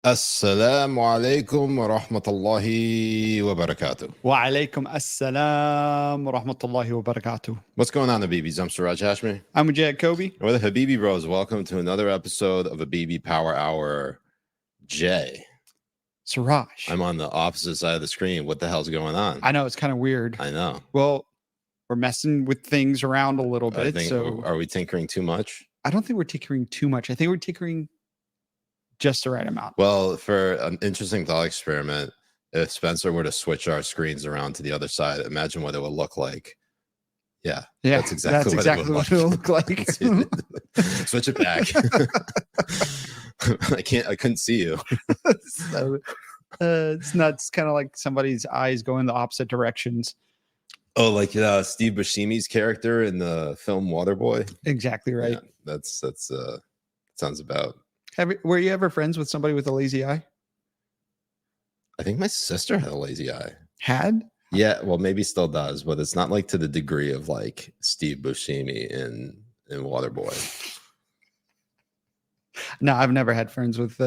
Assalamu alaikum wa rahmatullahi wa barakatuh. Wa alaikum assalam wa rahmatullahi wa barakatuh. What's going on, Habibis? I'm Siraj Hashmi. I'm Jay Kobbe. We're the Habibi Bros. Welcome to another episode of Habibi Power Hour. Jay. Siraj. I'm on the opposite side of the screen. What the hell's going on? I know, it's kind of weird. I know. Well, we're messing with things around a little bit. Are we tinkering too much? I don't think we're tinkering too much. I think we're tinkering just the right amount. Well, for an interesting thought experiment, if Spencer were to switch our screens around to the other side, imagine what it would look like. Yeah, that's exactly what it would look like. Switch it back. I couldn't see you. So, it's nuts. Kind of like somebody's eyes going the opposite directions. Oh, like Steve Buscemi's character in the film Waterboy. Exactly right. Yeah, that's sounds about. Were you ever friends with somebody with a lazy eye? I think my sister had a lazy eye. Had? Yeah, well, maybe still does, but it's not like to the degree of like Steve Buscemi in Waterboy. No, I've never had friends with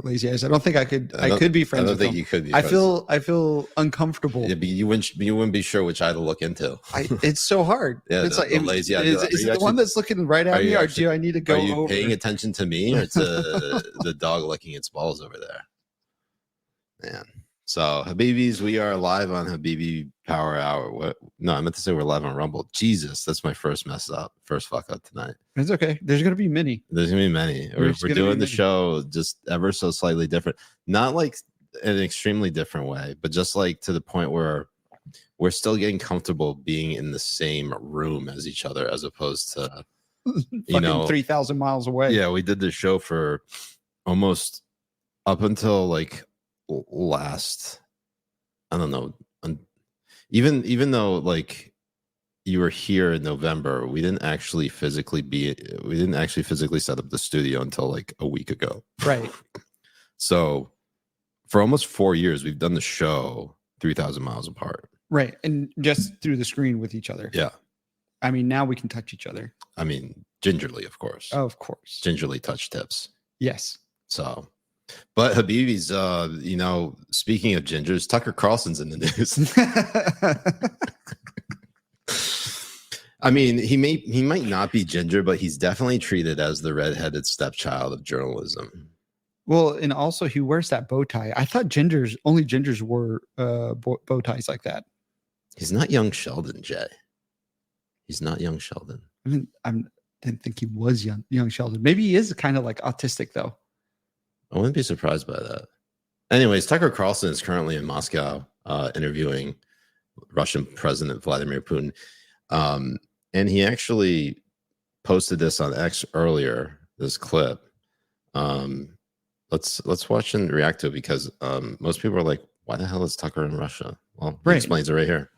lazy eyes. I don't think I could. I could be friends with them. You could be. I feel uncomfortable. Yeah, but you wouldn't be sure which eye to look into. It's so hard. Yeah, it's the lazy eye. Is it the one that's looking right at me, or do I need to go? Are you paying attention to me or to the dog licking its balls over there? Man. So, Habibis, we are live on Habibi Power Hour. No, I meant to say we're live on Rumble. Jesus, that's my first fuck up tonight. It's okay. There's going to be many. There's going to be many. We're doing the show just ever so slightly different. Not like an extremely different way, but just like to the point where we're still getting comfortable being in the same room as each other, as opposed to, 3,000 miles away. Yeah, we did this show for almost up until like last, I don't know, even though like you were here in November, we didn't actually physically set up the studio until like a week ago. Right. So for almost 4 years we've done the show 3,000 miles apart. Right. And just through the screen with each other. Yeah. I mean, now we can touch each other. I mean, gingerly, of course. Oh, of course. Gingerly touch tips. Yes. So, but Habibi's, speaking of gingers, Tucker Carlson's in the news. I mean, he might not be ginger, but he's definitely treated as the redheaded stepchild of journalism. Well, and also he wears that bow tie. I thought only gingers wore bow ties like that. He's not young Sheldon, Jay. He's not young Sheldon. I mean, I didn't think he was young Sheldon. Maybe he is kind of like autistic, though. I wouldn't be surprised by that. Anyways, Tucker Carlson is currently in Moscow interviewing Russian President Vladimir Putin. And he actually posted this on X earlier, this clip. Let's watch and react to it, because most people are like, why the hell is Tucker in Russia? Well, he explains it right here.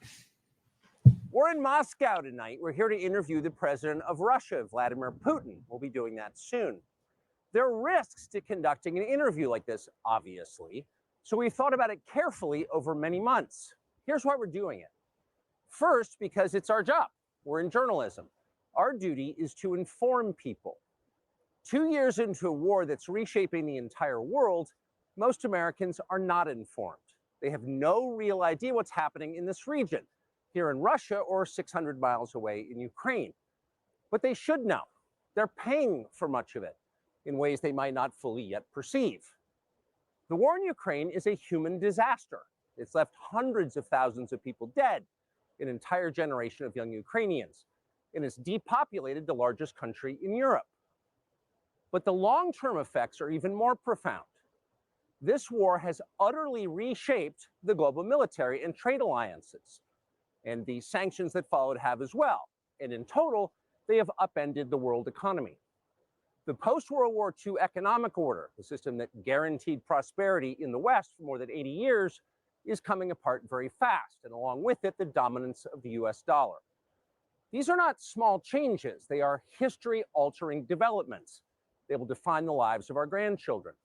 We're in Moscow tonight. We're here to interview the president of Russia, Vladimir Putin. We'll be doing that soon. There are risks to conducting an interview like this, obviously, so we thought about it carefully over many months. Here's why we're doing it. First, because it's our job. We're in journalism. Our duty is to inform people. 2 years into a war that's reshaping the entire world, most Americans are not informed. They have no real idea what's happening in this region, here in Russia or 600 miles away in Ukraine. But they should know. They're paying for much of it in ways they might not fully yet perceive. The war in Ukraine is a human disaster. It's left hundreds of thousands of people dead, an entire generation of young Ukrainians, and it's depopulated the largest country in Europe. But the long-term effects are even more profound. This war has utterly reshaped the global military and trade alliances, and the sanctions that followed have as well. And in total, they have upended the world economy. The post-World War II economic order, the system that guaranteed prosperity in the West for more than 80 years, is coming apart very fast, and along with it, the dominance of the US dollar. These are not small changes. They are history-altering developments. They will define the lives of our grandchildren.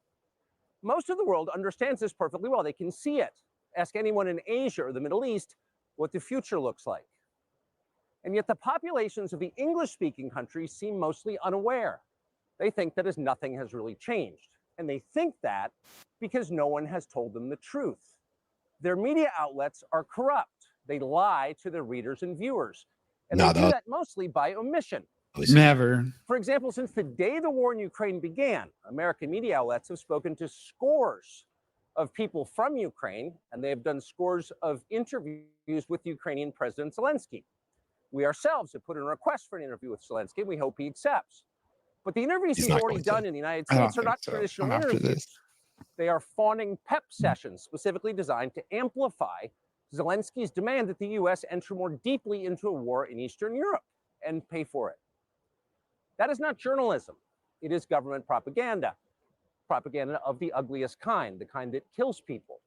Most of the world understands this perfectly well. They can see it. Ask anyone in Asia or the Middle East what the future looks like. And yet the populations of the English-speaking countries seem mostly unaware. They think that as nothing has really changed. And they think that because no one has told them the truth. Their media outlets are corrupt. They lie to their readers and viewers. And they do that mostly by omission. Never. For example, since the day the war in Ukraine began, American media outlets have spoken to scores of people from Ukraine, and they have done scores of interviews with Ukrainian President Zelensky. We ourselves have put in a request for an interview with Zelensky. We hope he accepts. But the interviews he's already done in the United States are not traditional interviews. They are fawning pep sessions specifically designed to amplify Zelensky's demand that the U.S. enter more deeply into a war in Eastern Europe and pay for it. That is not journalism. It is government propaganda. Propaganda of the ugliest kind, the kind that kills people.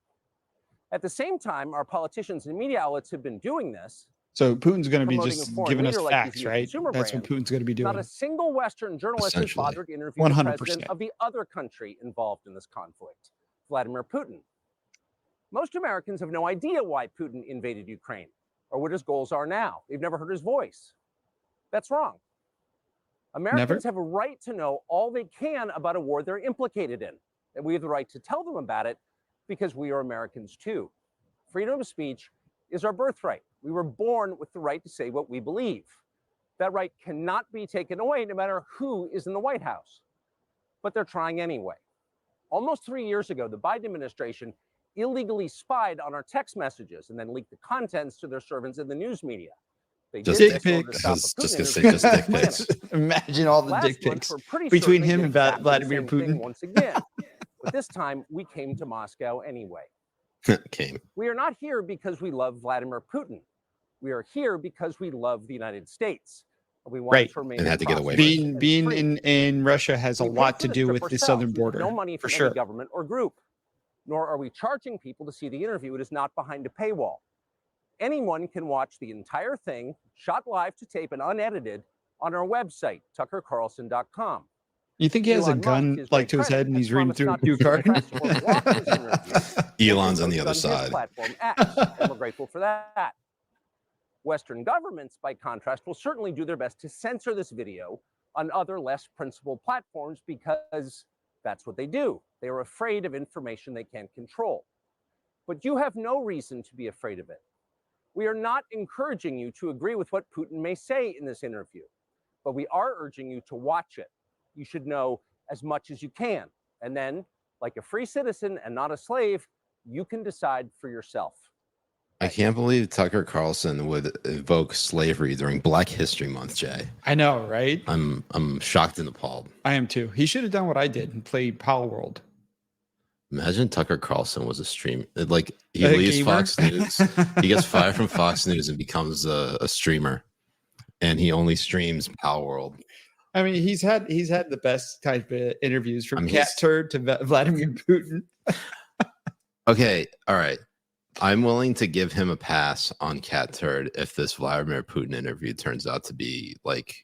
At the same time, our politicians and media outlets have been doing this. So Putin's going to be just giving us facts, right? That's what Putin's going to be doing. Not a single Western journalist has bothered to interview the president of the other country involved in this conflict, Vladimir Putin. Most Americans have no idea why Putin invaded Ukraine or what his goals are now. They've never heard his voice. That's wrong. Americans have a right to know all they can about a war they're implicated in, and we have the right to tell them about it because we are Americans too. Freedom of speech is our birthright. We were born with the right to say what we believe. That right cannot be taken away no matter who is in the White House. But they're trying anyway. Almost 3 years ago, the Biden administration illegally spied on our text messages and then leaked the contents to their servants in the news media. They just dick pics. Just dick pics. Imagine all the dick pics between him and Vladimir Putin. Once again, but this time we came to Moscow anyway. We are not here because we love Vladimir Putin. We are here because we love the United States. We want to remain and had to get away. Being in Russia has a lot to do with the southern border. No money from any government or group. Nor are we charging people to see the interview. It is not behind a paywall. Anyone can watch the entire thing, shot live to tape and unedited, on our website, tuckercarlson.com. You think he has a gun like to his head and he's reading through a cue card? Elon's on the other side. Platform X, and we're grateful for that. Western governments, by contrast, will certainly do their best to censor this video on other less principled platforms because that's what they do. They are afraid of information they can't control. But you have no reason to be afraid of it. We are not encouraging you to agree with what Putin may say in this interview, but we are urging you to watch it. You should know as much as you can. And then, like a free citizen and not a slave, you can decide for yourself. I can't believe Tucker Carlson would evoke slavery during Black History Month, Jay. I know, right? I'm shocked and appalled. I am too. He should have done what I did and played Power World. Imagine Tucker Carlson was a stream. Like he leaves Fox News. He gets fired from Fox News and becomes a streamer. And he only streams Power World. I mean, he's had the best type of interviews from Cat Turd to Vladimir Putin. Okay, all right. I'm willing to give him a pass on Cat Turd if this Vladimir Putin interview turns out to be like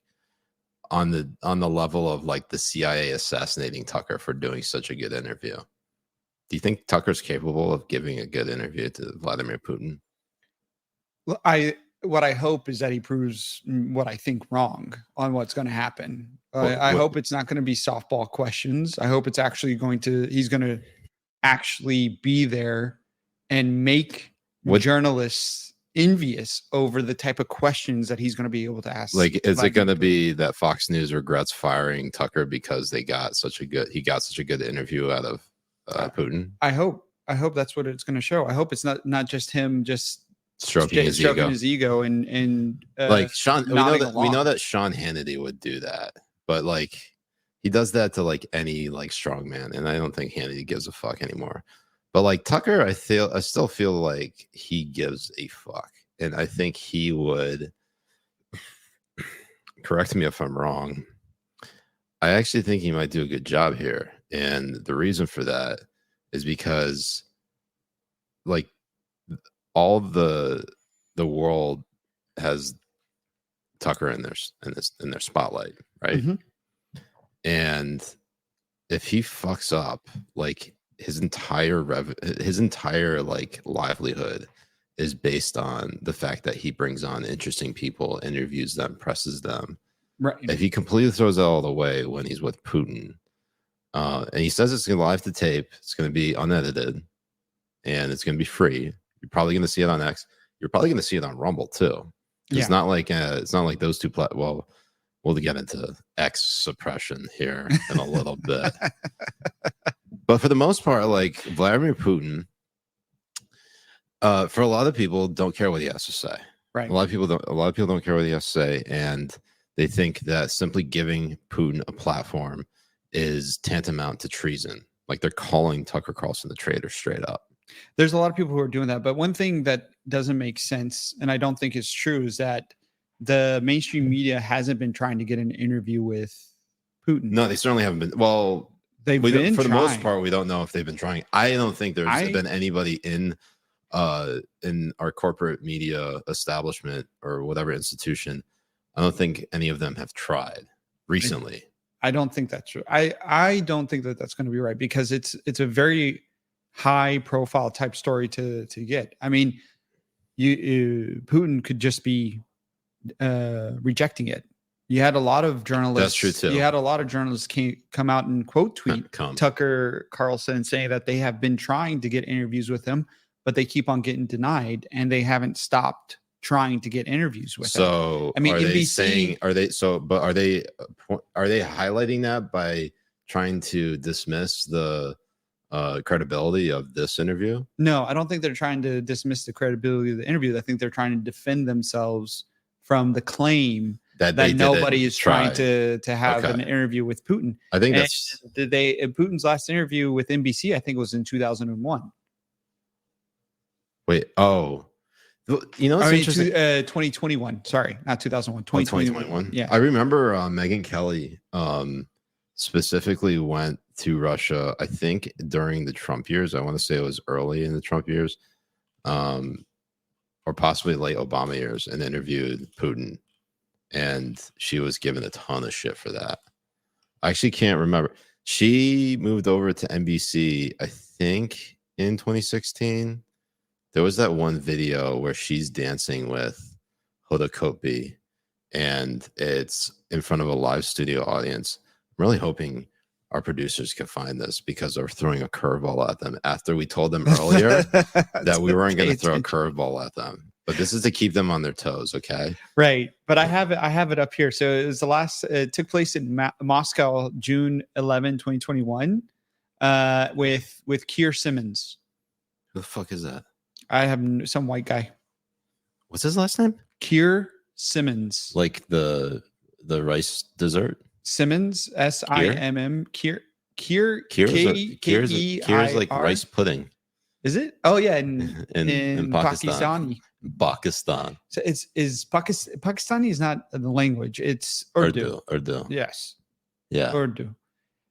on the level of like the CIA assassinating Tucker for doing such a good interview. Do you think Tucker's capable of giving a good interview to Vladimir Putin? Well, what I hope is that he proves what I think wrong on what's going to happen. I hope it's not going to be softball questions. I hope it's actually he's going to actually be there and make journalists envious over the type of questions that he's going to be able to ask. Like, is it going to be that Fox News regrets firing Tucker because he got such a good interview out of Putin? I hope that's what it's going to show. I hope it's not just him stroking his ego and like Sean. We know that Sean Hannity would do that, but like he does that to like any like strongman, and I don't think Hannity gives a fuck anymore. But like Tucker, I still feel like he gives a fuck, and I think he would. Correct me if I'm wrong. I actually think he might do a good job here, and the reason for that is because, like, all the world has Tucker in their spotlight, right? Mm-hmm. And if he fucks up, like his entire like livelihood is based on the fact that he brings on interesting people, interviews them, presses them. Right. If he completely throws it all away when he's with Putin, And he says it's going to live to tape. It's going to be unedited, and it's going to be free. You're probably going to see it on X. You're probably going to see it on Rumble too. It's not like those two. Well, we'll get into X suppression here in a little bit. But for the most part, like Vladimir Putin, for a lot of people, don't care what he has to say. Right. A lot of people don't care what he has to say, and they think that simply giving Putin a platform is tantamount to treason. Like they're calling Tucker Carlson the traitor straight up. There's a lot of people who are doing that, but one thing that doesn't make sense, and I don't think is true, is that the mainstream media hasn't been trying to get an interview with Putin. No, they certainly haven't been. Well, they've been for trying. the most part, we don't know if they've been trying. I don't think there's been anybody in our corporate media establishment or whatever institution. I don't think any of them have tried recently. I don't think that's true. I don't think that that's going to be right, because it's a very high profile type story to get. I mean, Putin could just be rejecting it. You had a lot of journalists. That's true too. You had a lot of journalists come out and quote tweet Tucker Carlson saying that they have been trying to get interviews with him, but they keep on getting denied, and they haven't stopped trying to get interviews with him. So, I mean, are they highlighting that by trying to dismiss the credibility of this interview? No, I don't think they're trying to dismiss the credibility of the interview. I think they're trying to defend themselves from the claim that nobody is trying to have an interview with Putin. I think that's Putin's last interview with NBC, I think, was in 2001. Wait, you know, it's interesting. 2021. Sorry, not 2001. 2021. Yeah, I remember Megyn Kelly specifically went to Russia, I think during the Trump years. I want to say it was early in the Trump years, or possibly late Obama years, and interviewed Putin. And she was given a ton of shit for that. I actually can't remember. She moved over to NBC, I think, in 2016. There was that one video where she's dancing with Hoda Kotb, and it's in front of a live studio audience. I'm really hoping our producers can find this, because they're throwing a curveball at them after we told them earlier that we weren't going to throw a curveball at them. But this is to keep them on their toes, okay? Right. But I have it up here. So it was it took place in Moscow, June 11, 2021, with Keir Simmons. Who the fuck is that? I have some white guy. What's his last name? Keir Simmons. Like the rice dessert? Simmons, S-I-M-M. Keir Keir's like rice pudding. Is it? Oh yeah, in Pakistan. Pakistan. So Pakistani is not the language. It's Urdu. Urdu. Yes. Yeah. Urdu.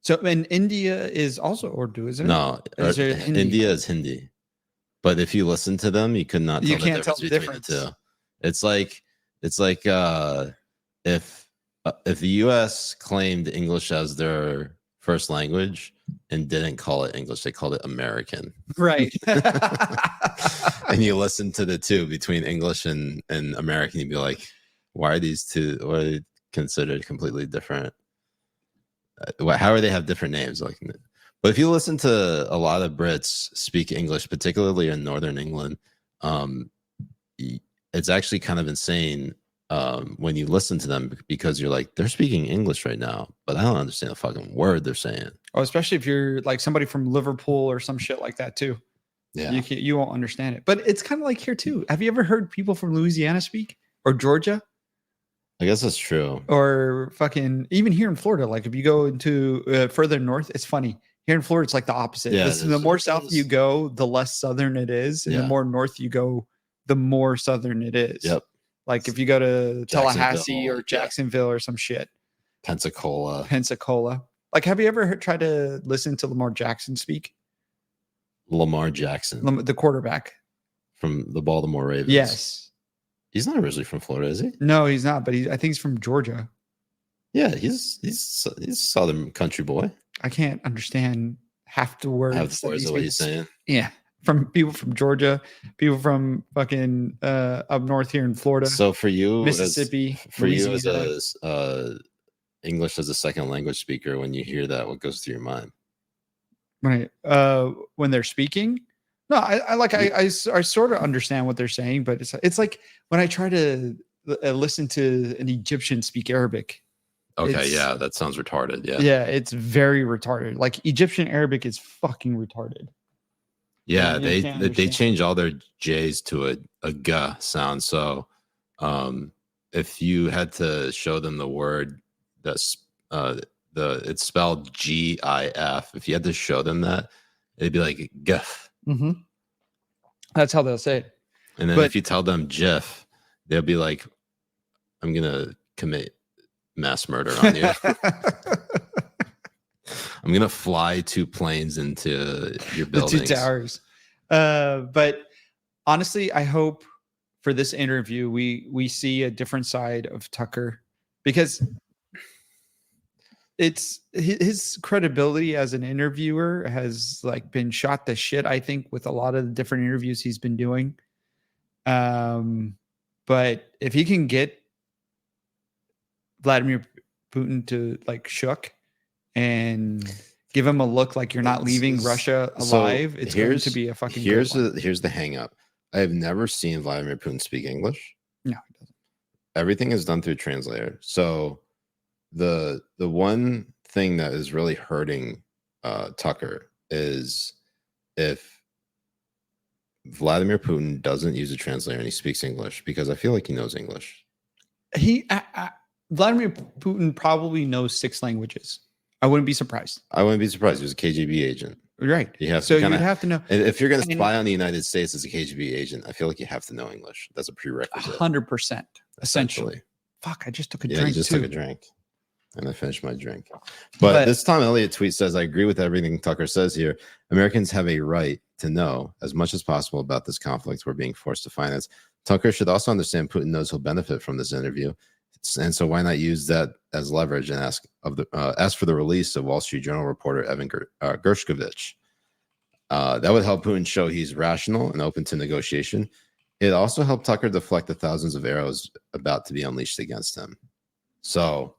So and India is also Urdu, isn't it? No, India is Hindi. But if you listen to them, you could not tell the difference between the two. It's like if the U.S. claimed English as their first language and didn't call it English, they called it American. Right. And you listen to the two between English and American, you'd be like, why are these two? Why are they considered completely different? How are they have different names? Like, but if you listen to a lot of Brits speak English, particularly in Northern England, it's actually kind of insane when you listen to them, because you're like, they're speaking English right now, but I don't understand a fucking word they're saying. Oh, especially if you're like somebody from Liverpool or some shit like that too. Yeah, you won't understand it. But it's kind of like here too. Have you ever heard people from Louisiana speak, or Georgia? I guess that's true. Or fucking even here in Florida. Like if you go into further north, it's funny. Here in Florida, it's like the opposite. Yeah, the more south you go, the less southern it is. And the more north you go, the more southern it is. Yep. Like if you go to Tallahassee or Jacksonville or some shit. Pensacola. Like, have you ever tried to listen to Lamar Jackson speak? Lamar Jackson. The quarterback. From the Baltimore Ravens. Yes. He's not originally from Florida, is he? No, he's not. But I think he's from Georgia. Yeah, he's a Southern country boy. I can't understand half the words. Half the words of what he's saying. Yeah. From people from Georgia, people from fucking up north here in Florida. So for you, Mississippi, as a English as a second language speaker, when you hear that, what goes through your mind? Right. When they're speaking, no, I sort of understand what they're saying, but it's like when I try to listen to an Egyptian speak Arabic. Okay, yeah, that sounds retarded. Yeah, yeah, it's very retarded. Like Egyptian Arabic is fucking retarded. Yeah, they change all their J's to a g sound. So, if you had to show them the word that's it's spelled GIF, if you had to show them that, it'd be like GIF. Mm-hmm. That's how they'll say it. And then if you tell them GIF, they'll be like, "I'm gonna commit mass murder on you." I'm gonna fly 2 planes into your buildings. The 2 towers. But honestly, I hope for this interview we see a different side of Tucker, because it's his credibility as an interviewer has like been shot to shit, I think, with a lot of the different interviews he's been doing. But if he can get Vladimir Putin to like shook and give him a look like you're not leaving Russia alive, it's going to be a fucking here's the hang up. I have never seen Vladimir Putin speak English. No, he doesn't. Everything is done through translator. So the one thing that is really hurting Tucker is if Vladimir Putin doesn't use a translator and he speaks English, because I feel like he knows English. Vladimir Putin probably knows 6 languages. I wouldn't be surprised. I wouldn't be surprised. He was a KGB agent. Right. You have so to you'd have to know. If you're going to spy on the United States as a KGB agent, I feel like you have to know English. That's a prerequisite. 100%. Essentially. Fuck, I just took a drink. You just took a drink. And I finished my drink. But this Tom Elliott tweet says, "I agree with everything Tucker says here. Americans have a right to know as much as possible about this conflict we're being forced to finance. Tucker should also understand Putin knows he'll benefit from this interview. And so why not use that as leverage and ask for the release of Wall Street Journal reporter Evan Gershkovich? That would help Putin show he's rational and open to negotiation. It also helped Tucker deflect the thousands of arrows about to be unleashed against him." So,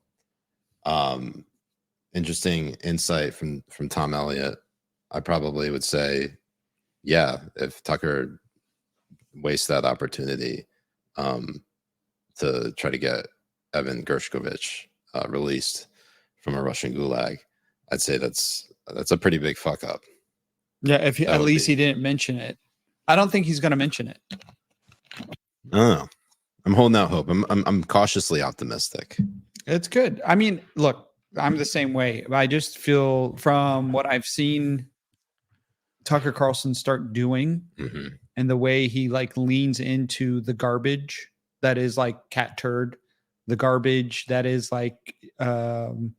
interesting insight from Tom Elliott. I probably would say, yeah, if Tucker wastes that opportunity to try to get Evan Gershkovich released from a Russian gulag, I'd say that's a pretty big fuck up. Yeah, if at least he didn't mention it. I don't think he's going to mention it. I don't know. I'm holding out hope. I'm cautiously optimistic. It's good. I mean, look, I'm the same way. I just feel from what I've seen Tucker Carlson start doing, and the way he like leans into the garbage that is like cat turd, the garbage that is like the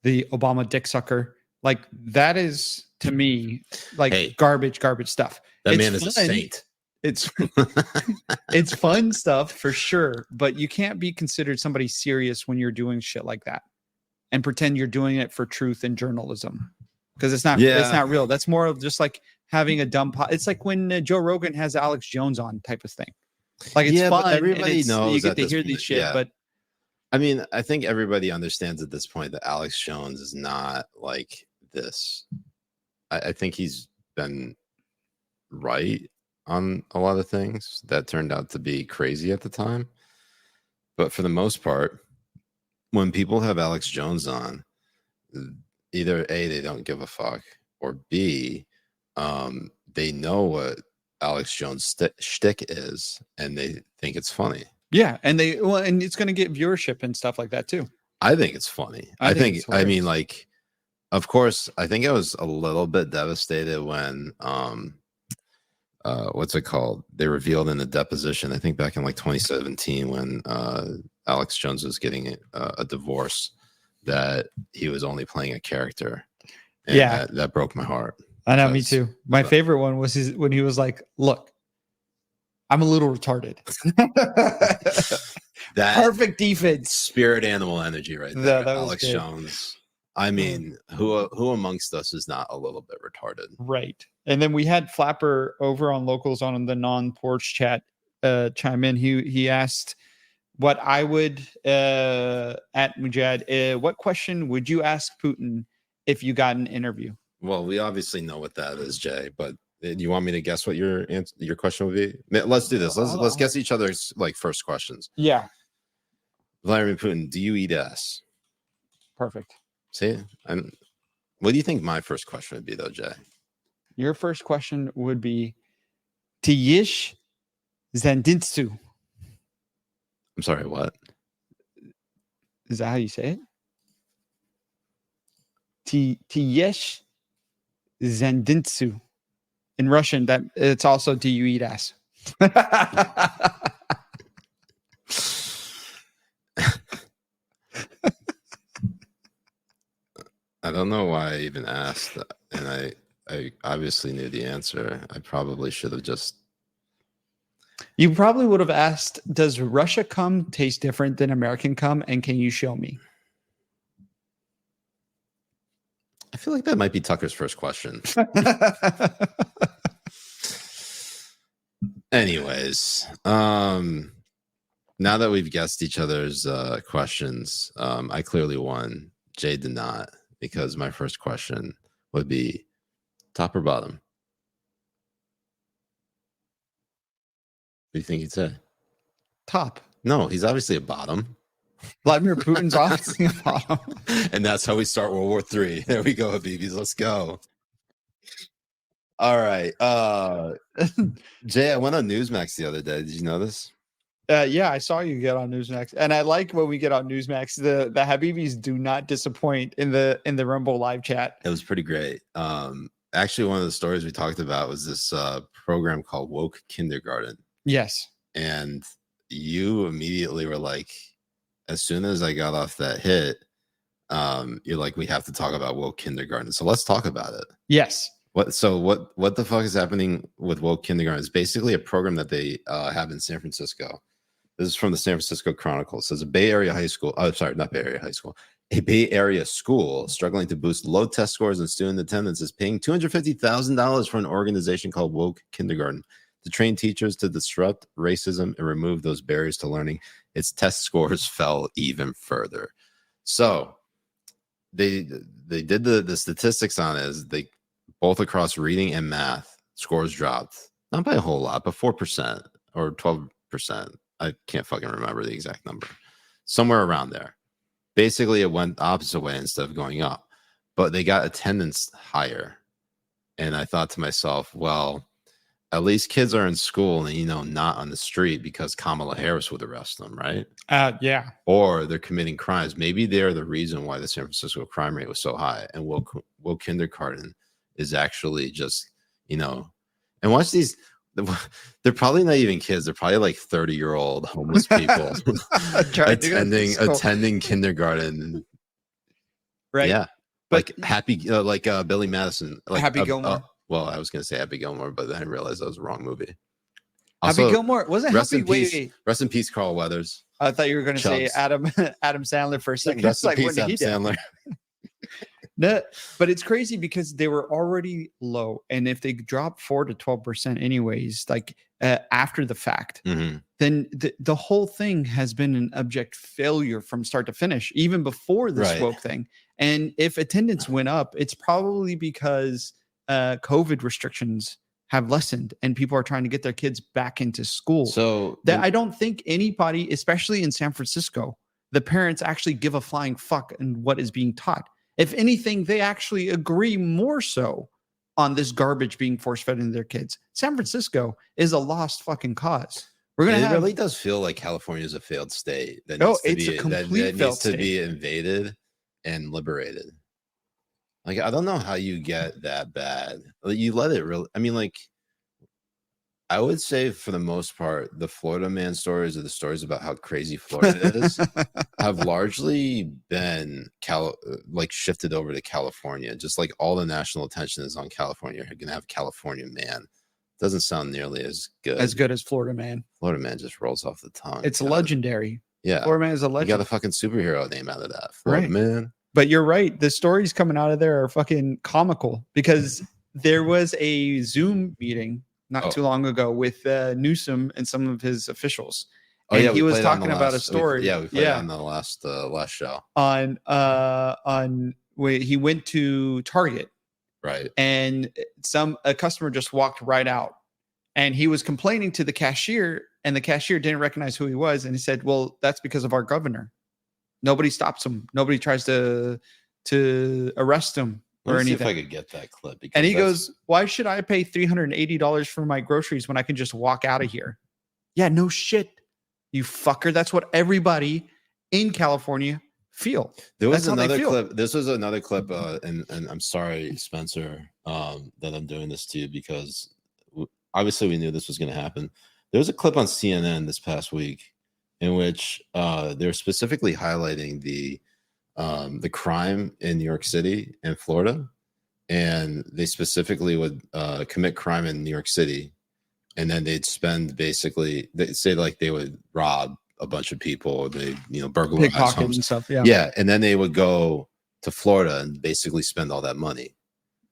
Obama dick sucker. Like that is to me like garbage stuff. That man is a saint. It's fun stuff for sure, but you can't be considered somebody serious when you're doing shit like that and pretend you're doing it for truth and journalism, because it's not real. That's more of just like having a dumb it's like when Joe Rogan has Alex Jones on type of thing. Like it's fun. Everybody knows you get to hear these shit, but I mean, I think everybody understands at this point that Alex Jones is not like this. I think he's been right on a lot of things that turned out to be crazy at the time. But for the most part, when people have Alex Jones on, either A, they don't give a fuck, or B, they know what Alex Jones' shtick is, and they think it's funny. Yeah, and and it's going to get viewership and stuff like that too. I think it's funny. I mean, like, of course, I think I was a little bit devastated when what's it called? They revealed in the deposition, I think back in like 2017, when Alex Jones was getting a divorce, that he was only playing a character. And that broke my heart. I know, me too. My favorite one was when he was like, "Look, I'm a little retarded." That perfect defense, spirit animal energy, right there. That Alex Jones. I mean, who amongst us is not a little bit retarded? Right. And then we had Flapper over on Locals on the non-porch chat chime in. He asked what I would at Mujad, what question would you ask Putin if you got an interview? Well, we obviously know what that is, Jay, but do you want me to guess what your question would be? Let's do this. Let's guess each other's like first questions. Yeah. Vladimir Putin, do you eat ass? Perfect. See? And what do you think my first question would be though, Jay? Your first question would be Tiyish Zandintsu. I'm sorry, what? Is that how you say it? Tiyesh Zandintsu. In Russian, that it's also do you eat ass? I don't know why I even asked that. And I obviously knew the answer. I probably should have just. You probably would have asked, does Russia cum taste different than American cum? And can you show me? I feel like that might be Tucker's first question. Anyways, now that we've guessed each other's questions, I clearly won. Jay did not, because my first question would be top or bottom. What do you think he'd say? Top. No, he's obviously a bottom. Vladimir Putin's obviously a bottom. And that's how we start World War III. There we go, Habibis. Let's go. All right. Jay, I went on Newsmax the other day. Did you know this? Yeah, I saw you get on Newsmax, and I like when we get on Newsmax. The Habibis do not disappoint in the Rumble live chat. It was pretty great. Actually, one of the stories we talked about was this program called Woke Kindergarten. Yes, and you immediately were like, as soon as I got off that hit, you're like, we have to talk about Woke Kindergarten. So let's talk about it. Yes. What the fuck is happening with Woke Kindergarten? It's basically a program that they have in San Francisco. This is from the San Francisco Chronicle. It says a Bay Area high school. Oh, sorry, not Bay Area high school. A Bay Area school struggling to boost low test scores and student attendance is paying $250,000 for an organization called Woke Kindergarten to train teachers to disrupt racism and remove those barriers to learning. Its test scores fell even further. So they did the statistics on it. Is they both across reading and math scores dropped, not by a whole lot, but 4% or 12%. I can't fucking remember the exact number. Somewhere around there. Basically, it went the opposite way instead of going up. But they got attendance higher. And I thought to myself, well, at least kids are in school and, not on the street because Kamala Harris would arrest them, right? Yeah. Or they're committing crimes. Maybe they're the reason why the San Francisco crime rate was so high. And Woke Kindergarten is actually just, and watch these. They're probably not even kids. They're probably like 30-year-old homeless people attending kindergarten. Right. Yeah. But like Billy Madison. Like Happy Gilmore. Well, I was going to say Happy Gilmore, but then I realized that was the wrong movie. Also, Happy Gilmore wasn't rest Happy. In peace, rest in peace, Carl Weathers. I thought you were going to say Adam Sandler for a second. Rest in peace, Adam Sandler. No, but it's crazy because they were already low, and if they drop 4 to 12% anyways, like after the fact, then the whole thing has been an abject failure from start to finish, even before this woke thing. And if attendance went up, it's probably because COVID restrictions have lessened and people are trying to get their kids back into school. So that I don't think anybody, especially in San Francisco, the parents actually give a flying fuck in what is being taught. If anything, they actually agree more so on this garbage being force-fed into their kids. San Francisco is a lost fucking cause. We're gonna. It really does feel like California is a failed state that needs to be invaded and liberated. Like, I don't know how you get that bad. You let it really. I mean, like, I would say for the most part, the Florida man stories or the stories about how crazy Florida is have largely been shifted over to California. Just like all the national attention is on California, you're going to have California man. Doesn't sound nearly as good as Florida man. Florida man just rolls off the tongue. It's legendary. Yeah. Florida man is a legend. You got a fucking superhero name out of that. Florida man. But you're right. The stories coming out of there are fucking comical because there was a Zoom meeting not too long ago with Newsom and some of his officials. Oh, and yeah, he was played it on talking the about a last- story. we played it on the last show. He went to Target, Right. and a customer just walked right out, and he was complaining to the cashier, and the cashier didn't recognize who he was, and he said, well, that's because of our governor. Nobody stops him. Nobody tries to arrest him or Let me see anything. if I could get that clip. Because And he goes, why should I pay $380 for my groceries when I can just walk out of here? Yeah, no shit, you fucker. That's what everybody in California feel. There was That's how they another feel. clip. This was another clip, and I'm sorry, Spencer, that I'm doing this to you, because obviously we knew this was going to happen. There was a clip on CNN this past week in which they're specifically highlighting the crime in New York City and Florida, and they specifically would commit crime in New York City, and then they'd spend basically, they say like they would rob a bunch of people, or they burglarize Pickpocket homes and stuff. yeah, and then they would go to Florida and basically spend all that money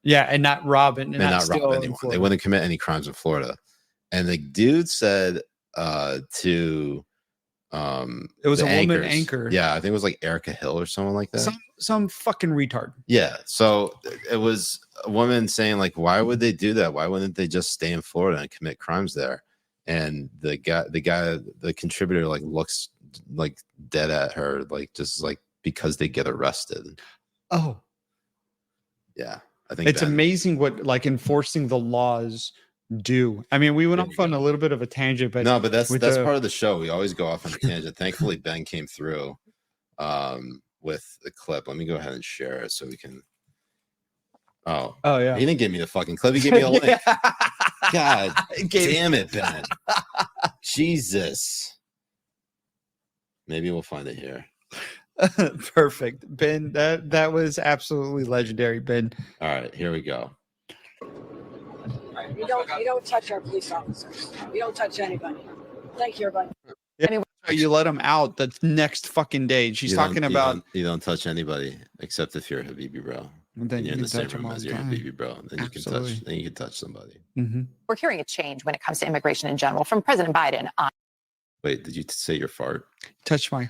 Yeah, and not rob it, and not rob anyone. They wouldn't commit any crimes in Florida. And the dude said to it was the a woman anchors, anchor. yeah, I think it was like Erica Hill or someone like that. Some fucking retard. Yeah, so it was a woman saying like, why would they do that? Why wouldn't they just stay in Florida and commit crimes there? And the contributor like looks like dead at her, like just like, because they get arrested. Oh, yeah, I think it's amazing what like enforcing the laws do. I mean, we went off on a little bit of a tangent, but but that's part of the show. We always go off on a tangent. Thankfully, Ben came through with the clip. Let me go ahead and share it so we can. Oh yeah, he didn't give me the fucking clip. He gave me a link. God damn it, Ben. Jesus. Maybe we'll find it here. Perfect, Ben. That was absolutely legendary, Ben. All right, here we go. You don't touch our police officers. You don't touch anybody. Thank you, everybody. Yeah, anyway, you let him out the next fucking day. She's talking about you don't touch anybody except if you're a Habibi bro. And then you're in the same touch 'em room all as the your time. Habibi bro. Then you can touch somebody. Mm-hmm. We're hearing a change when it comes to immigration in general from President Biden on. Wait, did you say your fart? Touch my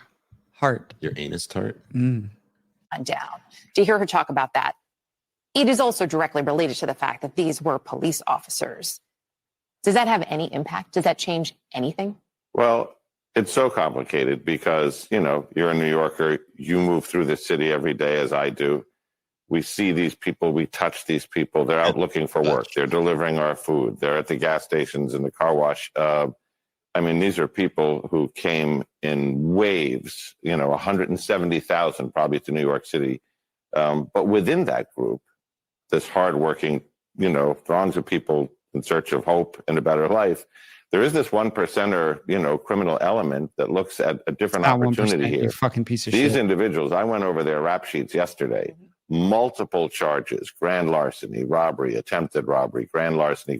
heart. Your anus tart? Mm. Down. To hear her talk about that, it is also directly related to the fact that these were police officers. Does that have any impact? Does that change anything? Well, it's so complicated because, you're a New Yorker. You move through the city every day, as I do. We see these people. We touch these people. They're out looking for work. They're delivering our food. They're at the gas stations and the car wash. These are people who came in waves, 170,000 probably to New York City. But within that group, this hardworking, throngs of people in search of hope and a better life, there is this 1%er, criminal element that looks at a different opportunity here. You fucking piece of These shit. individuals, I went over their rap sheets yesterday. Multiple charges: grand larceny, robbery, attempted robbery, grand larceny.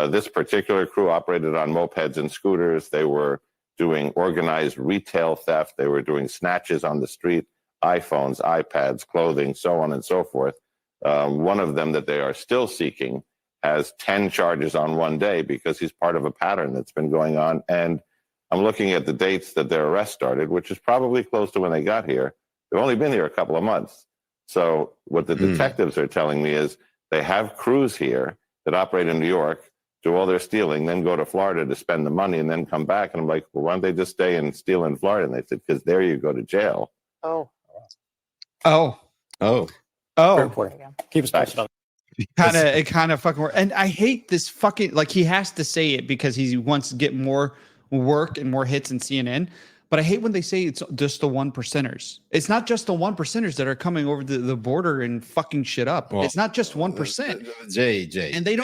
This particular crew operated on mopeds and scooters. They were doing organized retail theft. They were doing snatches on the street, iPhones, iPads, clothing, so on and so forth. One of them that they are still seeking has 10 charges on one day because he's part of a pattern that's been going on. And I'm looking at the dates that their arrest started, which is probably close to when they got here. They've only been here a couple of months. So what the detectives are telling me is they have crews here that operate in New York, do all their stealing, then go to Florida to spend the money and then come back. And I'm like, well, why don't they just stay and steal in Florida? And they said, because there you go to jail. Oh. Keep us posted. It kind of fucking works. And I hate this fucking, like, he has to say it because he wants to get more work and more hits in CNN. But I hate when they say it's just the 1%ers. It's not just the 1%ers that are coming over the border and fucking shit up. Well, it's not just 1%. Jay, And they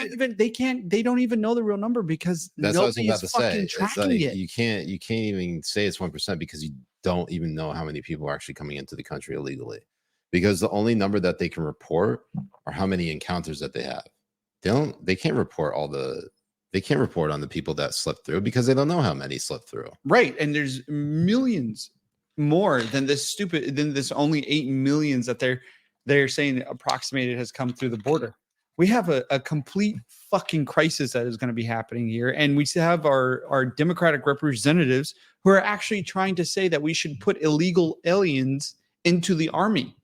don't even know the real number because that's what I was about to say. Tracking it. You can't even say it's 1% because you don't even know how many people are actually coming into the country illegally. Because the only number that they can report are how many encounters that they have. They can't report on the people that slipped through because they don't know how many slipped through. Right. And there's millions more than this only 8 million that they're saying approximated has come through the border. we have a complete fucking crisis that is going to be happening here. And we have our Democratic representatives who are actually trying to say that we should put illegal aliens into the army.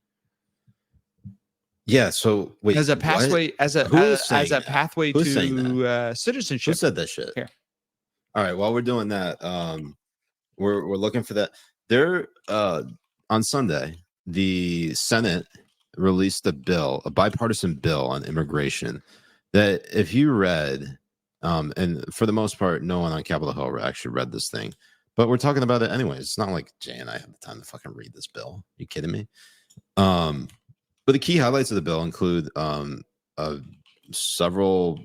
Yeah. So wait, as a pathway, as a pathway to citizenship. Who said that shit? Here. All right. While we're doing that, we're looking for that. There, on Sunday, the Senate released a bipartisan bill on immigration that, if you read, and for the most part, no one on Capitol Hill actually read this thing, but we're talking about it anyways. It's not like Jay and I have the time to fucking read this bill. Are you kidding me? But the key highlights of the bill include several.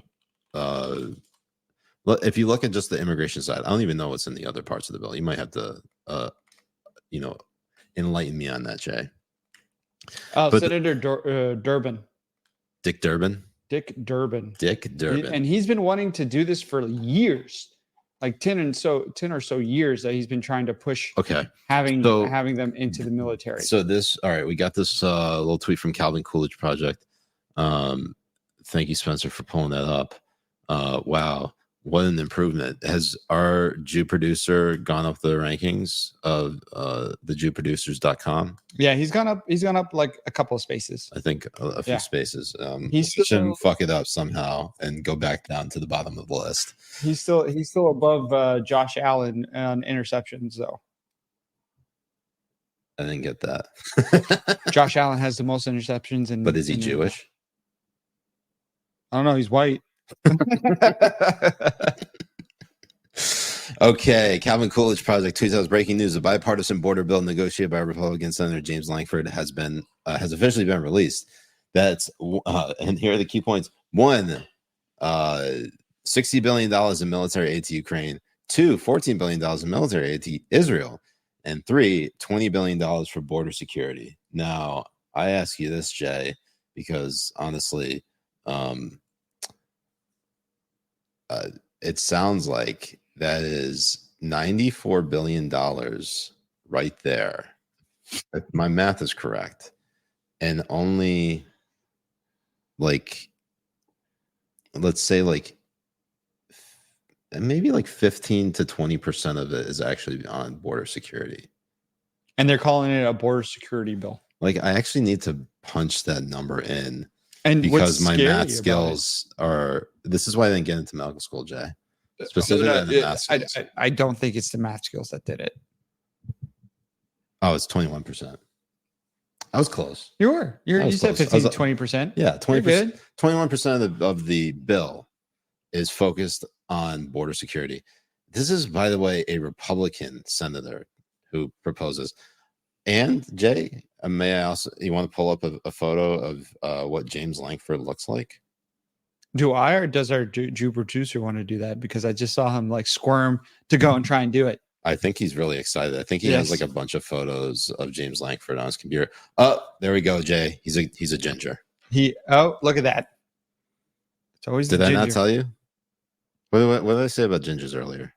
If you look at just the immigration side, I don't even know what's in the other parts of the bill. You might have to, enlighten me on that, Jay. Senator Durbin. Dick Durbin. Dick Durbin. And he's been wanting to do this for years, like 10 or so years that he's been trying to push. Okay. Having them into the military. So all right, we got this little tweet from Calvin Coolidge Project. Thank you, Spencer, for pulling that up. Wow. What an improvement. Has our Jew producer gone up the rankings of the Jewproducers.com? Yeah, he's gone up like a couple of spaces. I think a few spaces. He shouldn't fuck it up somehow and go back down to the bottom of the list. He's still above Josh Allen on interceptions, though. I didn't get that. Josh Allen has the most interceptions. But is he Jewish? I don't know. He's white. Okay, Calvin Coolidge Project tweets out breaking news: a bipartisan border bill negotiated by Republican Senator James Lankford has officially been released. That's and here are the key points: 1, $60 billion in military aid to Ukraine; 2, $14 billion in military aid to Israel; and 3, $20 billion for border security. Now, I ask you this, Jay, because honestly, it sounds like that is $94 billion right there, if my math is correct, and only let's say maybe 15 to 20% of it is actually on border security. And they're calling it a border security bill. I actually need to punch that number in. And because my math skills are, this is why I didn't get into medical school, Jay. Specifically the math skills. I don't think it's the math skills that did it. Oh, it's 21%. I was close. You were. You said 15 to 20%. Yeah, 20%. 21% of the bill is focused on border security. This is, by the way, a Republican senator who proposes. And Jay, may I also, you want to pull up a photo of what James Lankford looks like? Do I, or does our Jew producer want to do that? Because I just saw him squirm to go and try and do it. I think he's really excited. I think he has a bunch of photos of James Lankford on his computer. Oh, there we go, Jay. He's a ginger. Look at that. It's always did I not tell you? What did I say about gingers earlier?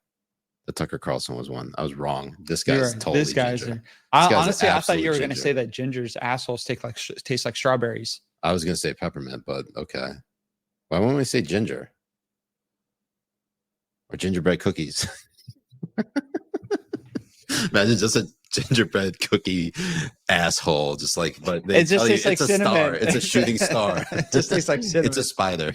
The Tucker Carlson was one. I was wrong. This guy's totally ginger. Honestly, I thought you were going to say that gingers' assholes taste like strawberries. I was going to say peppermint, but okay. Why wouldn't we say ginger? Or gingerbread cookies? Imagine just a gingerbread cookie asshole, but they it just tastes like it's a cinnamon. Star. It's a shooting star. It just tastes like cinnamon. It's a spider.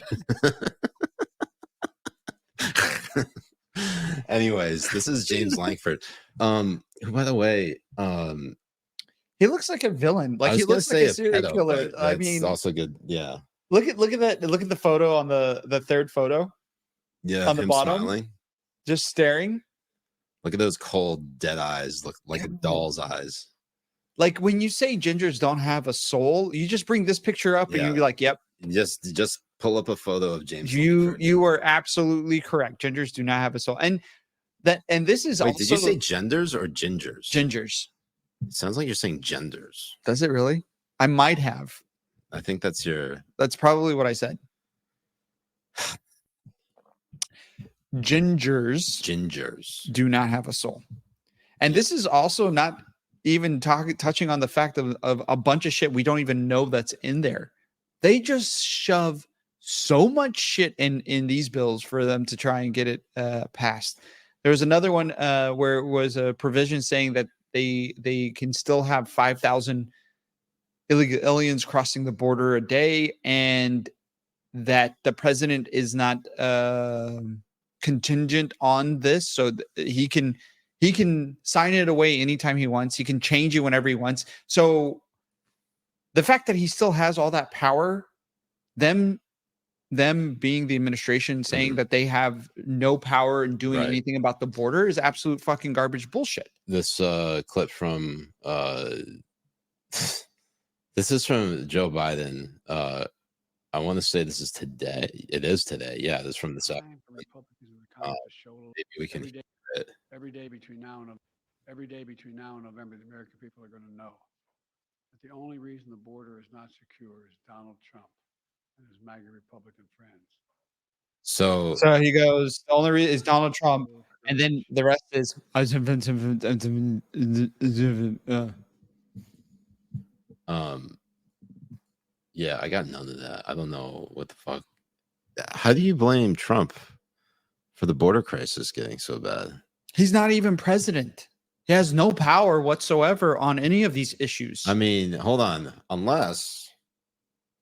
Anyways, this is James Lankford. Who, by the way, he looks like a villain. He looks like a serial killer. I mean, also good. Yeah. Look at that. Look at the photo on the third photo. Yeah, on the bottom, smiling. Just staring. Look at those cold, dead eyes. Look like a doll's eyes. Like when you say gingers don't have a soul, you just bring this picture up and you'll be like, "Yep." Just pull up a photo of James. You are absolutely correct. Gingers do not have a soul, and this is also. Did you say genders or gingers? Gingers. It sounds like you're saying genders. Does it really? I might have. I think that's probably what I said. Gingers do not have a soul. And this is also not even touching on the fact of a bunch of shit we don't even know that's in there. They just shove so much shit in these bills for them to try and get it passed. There was another one where it was a provision saying that they can still have 5,000 illegal aliens crossing the border a day, and that the president is not contingent on this, so he can sign it away anytime he wants. He can change it whenever he wants. So the fact that he still has all that power, them being the administration saying that they have no power in doing anything about the border, is absolute fucking garbage bullshit. This clip from this is from Joe Biden. I want to say this is today. It is today. Yeah, this is from the second. Maybe we can hear it. Every day between now and November, the American people are going to know that the only reason the border is not secure is Donald Trump and his MAGA Republican friends. So he goes, the only reason is Donald Trump, and then the rest is yeah, I got none of that. I don't know what the fuck. How do you blame Trump for the border crisis getting so bad? He's not even president. He has no power whatsoever on any of these issues. I mean, hold on. Unless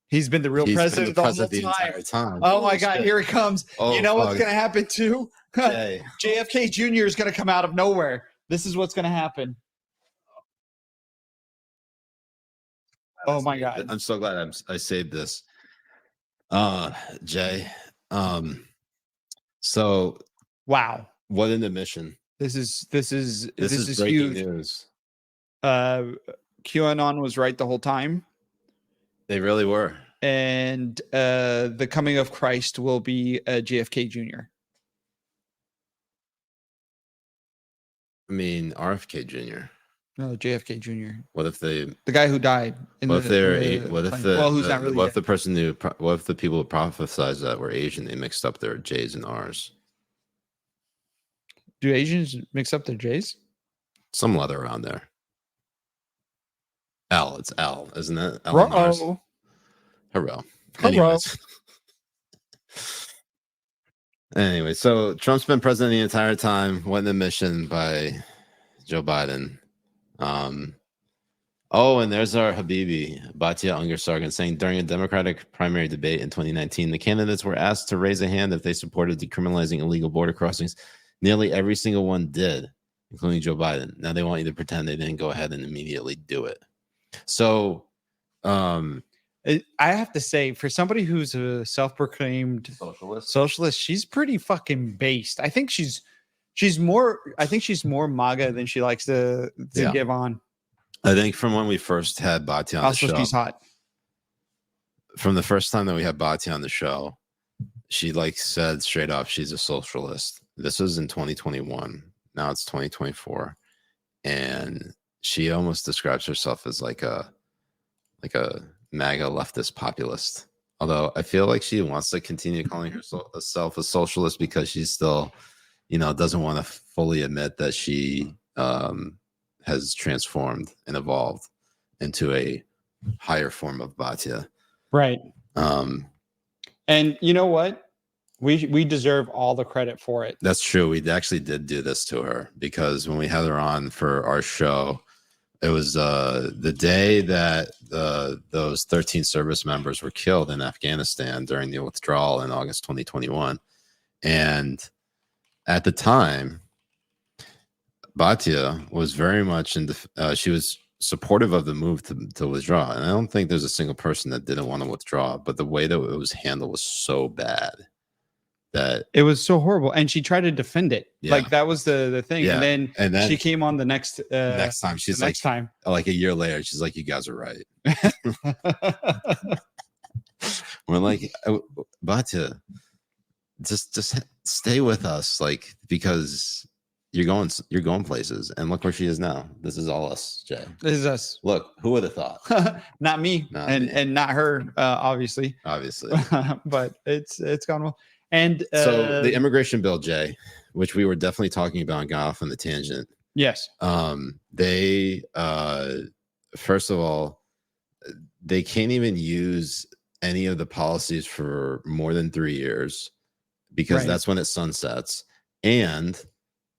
he's been the real president the entire time. Oh my God, here he comes. You know what's going to happen too? JFK Jr. is going to come out of nowhere. This is what's going to happen. Oh my God. I'm so glad I saved this. Jay. So wow. What an admission. This is breaking huge news. QAnon was right the whole time. They really were. And the coming of Christ will be JFK Jr. I mean, RFK Jr. No, JFK Jr. What if the guy who died? What if the people who prophesized that were Asian? They mixed up their J's and R's. Do Asians mix up their J's? Some letter around there. L. It's L, isn't it? L and R's. Hello. Anyway, so Trump's been president the entire time. Went in a mission by Joe Biden. And there's our Habibi, Batia Ungersargan, saying during a Democratic primary debate in 2019, the candidates were asked to raise a hand if they supported decriminalizing illegal border crossings. Nearly every single one did, including Joe Biden. Now they want you to pretend they didn't go ahead and immediately do it. So, I have to say, for somebody who's a self-proclaimed socialist, she's pretty fucking based. I think she's more MAGA than she likes to give on. I think from when we first had Batia on the show, she's hot. From the first time that we had Batia on the show, she said straight up she's a socialist. This was in 2021. Now it's 2024, and she almost describes herself as like a MAGA leftist populist. Although I feel like she wants to continue calling herself a socialist because she's still, doesn't want to fully admit that she has transformed and evolved into a higher form of Batia. Right. And you know what? We deserve all the credit for it. That's true. We actually did do this to her because when we had her on for our show, it was the day that those 13 service members were killed in Afghanistan during the withdrawal in August 2021. And at the time, Batia was very much she was supportive of the move to withdraw. And I don't think there's a single person that didn't want to withdraw, but the way that it was handled was so bad that it was so horrible. And she tried to defend it. Yeah. Like that was the thing. Yeah. And then she came on the next time. She's like a year later, she's like, you guys are right. We're like, Batia, just stay with us, because you're going places. And look where she is now. This is all us, Jay. This is us. Look, who would have thought? Not me, and not her, obviously. But it's gone well. And so the immigration bill, Jay, which we were definitely talking about and got off on the tangent. Yes. They first of all, they can't even use any of the policies for more than 3 years because Right. that's when it sunsets, and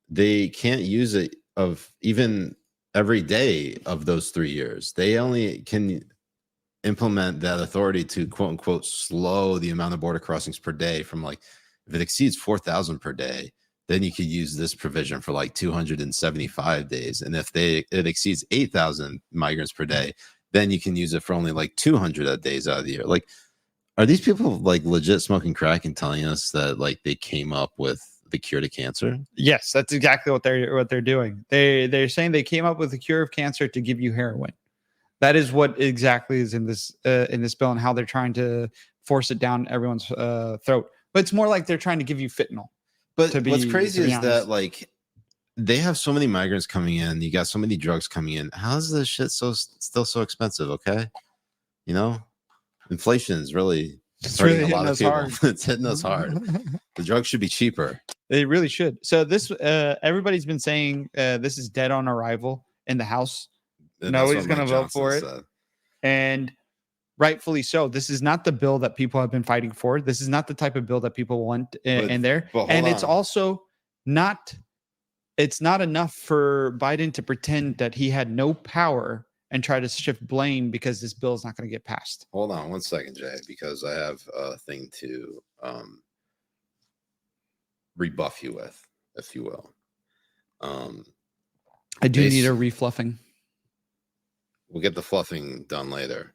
they can't use it of even every day of those 3 years. They only can implement that authority to quote unquote slow the amount of border crossings per day from like, if it exceeds 4,000 per day, then you could use this provision for like 275 days. And if it exceeds 8,000 migrants per day, then you can use it for only like 200 days out of the year. Like, are these people like legit smoking crack and telling us that like they came up with the cure to cancer? Yes, that's exactly what they're doing. They're saying they came up with the cure of cancer to give you heroin. That is what exactly is in this bill, and how they're trying to force it down everyone's throat. But it's more like they're trying to give you fentanyl. But what's crazy is that like they have so many migrants coming in. You got so many drugs coming in. How is this shit still so expensive? Okay, you know, inflation is really hurting a lot of people. It's hitting us hard. The drugs should be cheaper. They really should. So this everybody's been saying this is dead on arrival in the House. And Nobody's going to vote Johnson for it. said. And rightfully so. This is not the bill that people have been fighting for. This is not the type of bill that people want in there. And it's also not, it's not enough for Biden to pretend that he had no power and try to shift blame because this bill is not going to get passed. Hold on 1 second, Jay, because I have a thing to rebuff you with, if you will. I do need a refluffing. We'll get the fluffing done later.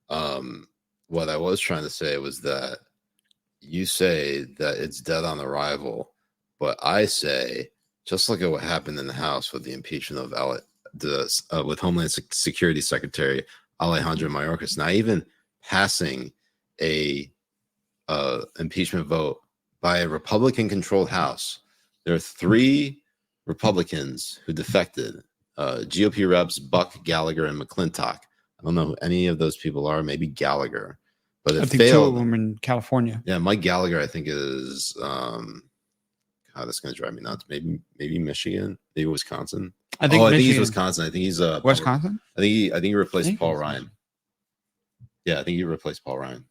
What I was trying to say was that you say that it's dead on arrival, but I say, just look at what happened in the House with the impeachment of with Homeland Security Secretary Alejandro Mayorkas, not even passing a impeachment vote by a Republican-controlled House. There are 3 Republicans who defected. GOP reps Buck, Gallagher, and McClintock. I don't know who any of those people are. Maybe Gallagher, but it I think failed. 2 of them in California. Yeah, Mike Gallagher, I think is. God, that's going to drive me nuts. Maybe Michigan, maybe Wisconsin. I think he's Wisconsin. I think he's Wisconsin. I think he replaced Paul Ryan. Yeah, I think he replaced Paul Ryan.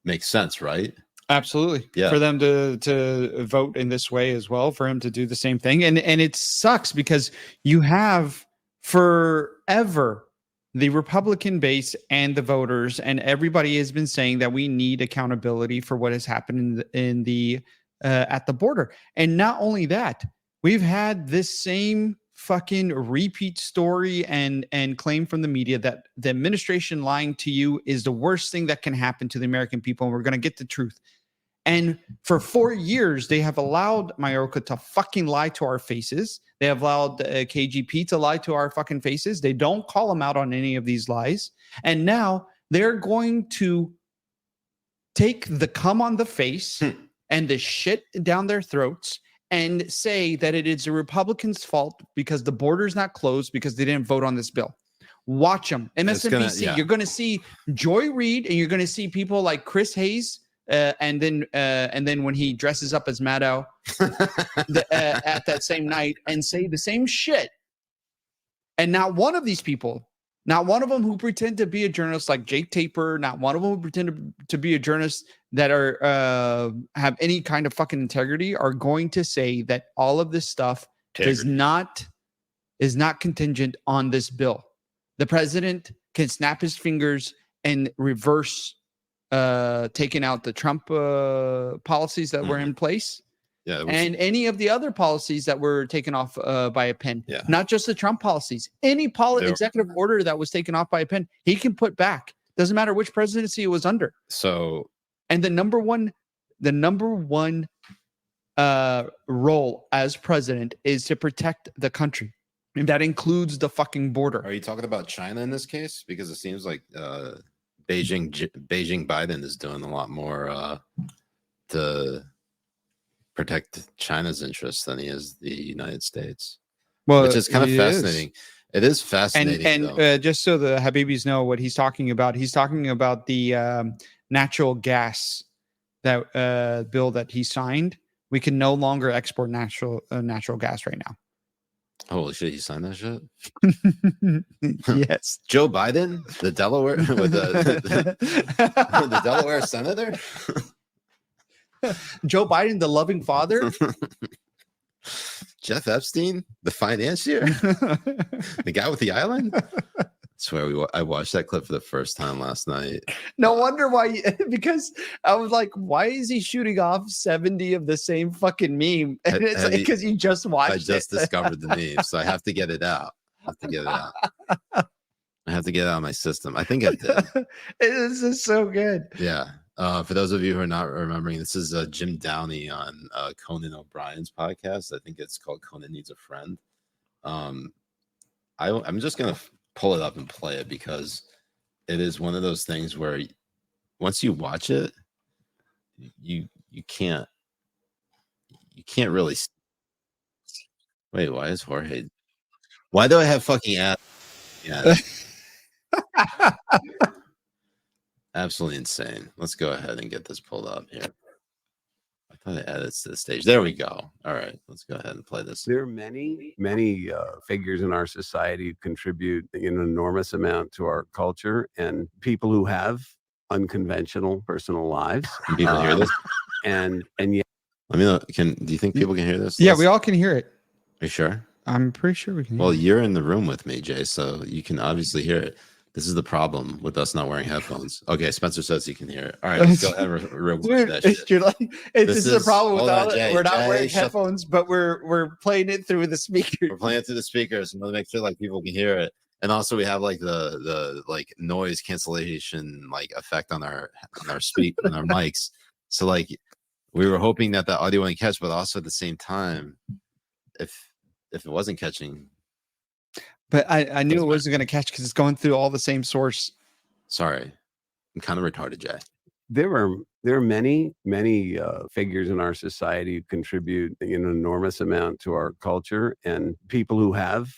Makes sense, right? Absolutely. Yeah. For them to vote in this way as well, for him to do the same thing. And it sucks because you have forever the Republican base and the voters and everybody has been saying that we need accountability for what has happened in the at the border. And not only that, we've had this same fucking repeat story and claim from the media that the administration lying to you is the worst thing that can happen to the American people. And we're going to get the truth. And for 4 years, they have allowed Mayorkas to fucking lie to our faces. They have allowed KGP to lie to our fucking faces. They don't call them out on any of these lies. And now they're going to take the cum on the face and the shit down their throats and say that it is the Republicans' fault because the border's not closed because they didn't vote on this bill. Watch them. MSNBC, you're going to see Joy Reid and you're going to see people like Chris Hayes. And then when he dresses up as Maddow at that same night and say the same shit. And not one of these people, not one of them who pretend to be a journalist like Jake Tapper, not one of them who pretend to be a journalist that are have any kind of fucking integrity are going to say that all of this stuff is not contingent on this bill. The president can snap his fingers and reverse taking out the Trump policies that were in place, and any of the other policies that were taken off by a pen. Yeah. Not just the Trump policies. Any executive order that was taken off by a pen, he can put back. Doesn't matter which presidency it was under. So, and the number one role as president is to protect the country, and that includes the fucking border. Are you talking about China in this case? Because it seems like Beijing Biden is doing a lot more to protect China's interests than he is the United States. Well, which is kind of fascinating. It is fascinating. And just so the Habibis know what he's talking about the natural gas that bill that he signed. We can no longer export natural gas right now. Holy shit, you signed that shit? Yes. Joe Biden, the Delaware with the Delaware senator? Joe Biden, the loving father. Jeff Epstein, the financier, the guy with the island. I swear, I watched that clip for the first time last night. No wonder why, because I was like, why is he shooting off 70 of the same fucking meme? And it's like, because you just watched I just discovered the meme, so I have to get it out. I have to get it out of my system. I think I did. This is so good. Yeah. For those of you who are not remembering, this is Jim Downey on Conan O'Brien's podcast. I think it's called Conan Needs a Friend. I'm just going to pull it up and play it because it is one of those things where once you watch it, you can't really. Wait, why is Jorge? Why do I have fucking ass? Yeah. Absolutely insane. Let's go ahead and get this pulled up here. I thought it edits to the stage. There we go. All right, let's go ahead and play this. There are many figures in our society who contribute an enormous amount to our culture, and people who have unconventional personal lives. Can people hear this? And yet, Let me know. Do you think people can hear this? Yeah, we all can hear it. Are you sure? I'm pretty sure we can hear Well, it. you're in the room with me, Jay, so you can obviously hear it. This is the problem with us not wearing headphones. Okay, Spencer says he can hear it. All right, let's go ahead and reward that shit. You're like, this is the problem with hold on, all Jay, we're not Jay, wearing shut- headphones, but we're playing it through the speakers. We're playing it through the speakers and we'll make sure like people can hear it. And also we have like the like noise cancellation like effect on our on our mics. So like we were hoping that the audio wouldn't catch, but also at the same time, if it wasn't catching. But I knew it wasn't going to catch because it's going through all the same source. Sorry, I'm kind of retarded, Jay. there are many figures in our society who contribute an enormous amount to our culture, and people who have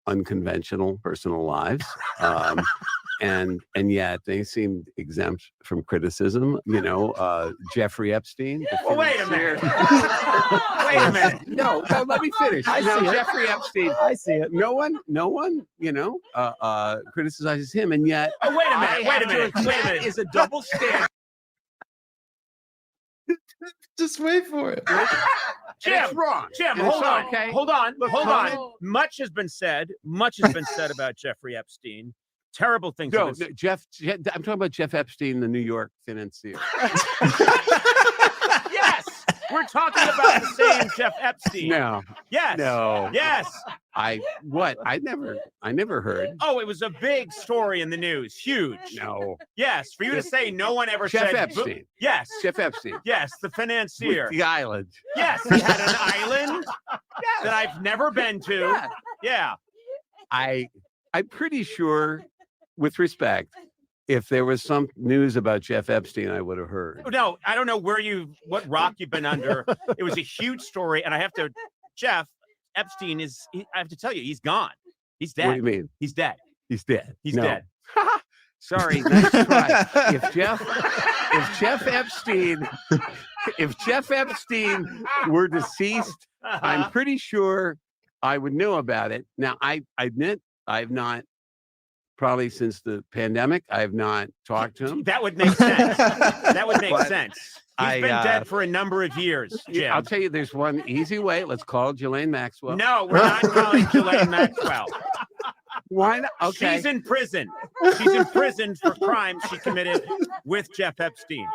unconventional personal lives. And yet they seem exempt from criticism. You know, Jeffrey Epstein. Well, wait a minute. Wait a minute. No, let me finish. I see it. Jeffrey Epstein. I see it. No one, you know, criticizes him, and yet. Oh, wait a minute. That is a double standard. Just wait for it. Jim, It's wrong. Jim, And hold it's on. okay. Hold on. Look, Hold Conan- on. Much has been said about Jeffrey Epstein. Terrible things. No, have been Jeff. I'm talking about Jeff Epstein, the New York financier. Yes, we're talking about the same Jeff Epstein. No, Yes. no. Yes. I never heard. Oh, it was a big story in the news. Huge. No, Yes. For you to say no one ever Jeff said. Epstein. Yes. Jeff Epstein. Yes, the financier. With the island. Yes, he had an island that I've never been to. Yeah. Yeah. I'm pretty sure, with respect, if there was some news about Jeff Epstein, I would have heard. No, I don't know what rock you've been under. It was a huge story, and Jeff Epstein I have to tell you, he's gone. He's dead. What do you mean? He's dead. He's dead. He's No. dead. Sorry, nice try. If Jeff Epstein were deceased, I'm pretty sure I would know about it. Now, I admit I've not, probably since the pandemic, I've not talked to him. That would make sense. That would make But sense. He's been dead for a number of years, Jim. I'll tell you, there's one easy way. Let's call Ghislaine Maxwell. No, we're not calling Ghislaine Maxwell. Why not? Okay. She's in prison. She's in prison for crimes she committed with Jeff Epstein.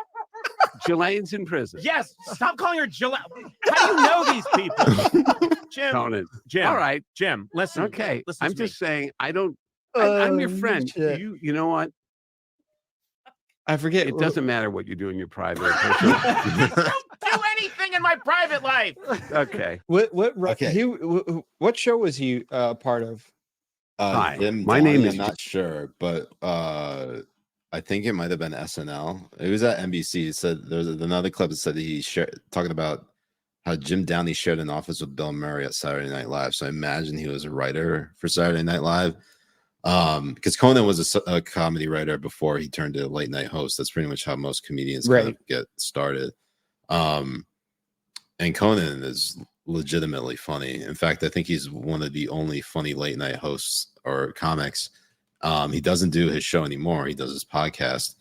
Ghislaine's in prison. Yes, stop calling her Ghislaine. How do you know these people? Jim, Conan. Jim. All right. Jim, listen. Okay. Listen I'm to me. just saying, I'm your friend. shit. You know what? I forget. It doesn't matter what you do in your private or personal. Don't do anything in my private life. Okay. What show was he part of? Hi, Jim my Downey, name is- I'm not sure, but I think it might have been SNL. It was at NBC. It said there's another clip that said he talking about how Jim Downey shared an office with Bill Murray at Saturday Night Live. So I imagine he was a writer for Saturday Night Live. Because Conan was a comedy writer before he turned to a late night host. That's pretty much how most comedians kind of get started. And Conan is legitimately funny. In fact, I think he's one of the only funny late night hosts or comics. He doesn't do his show anymore. He does his podcast.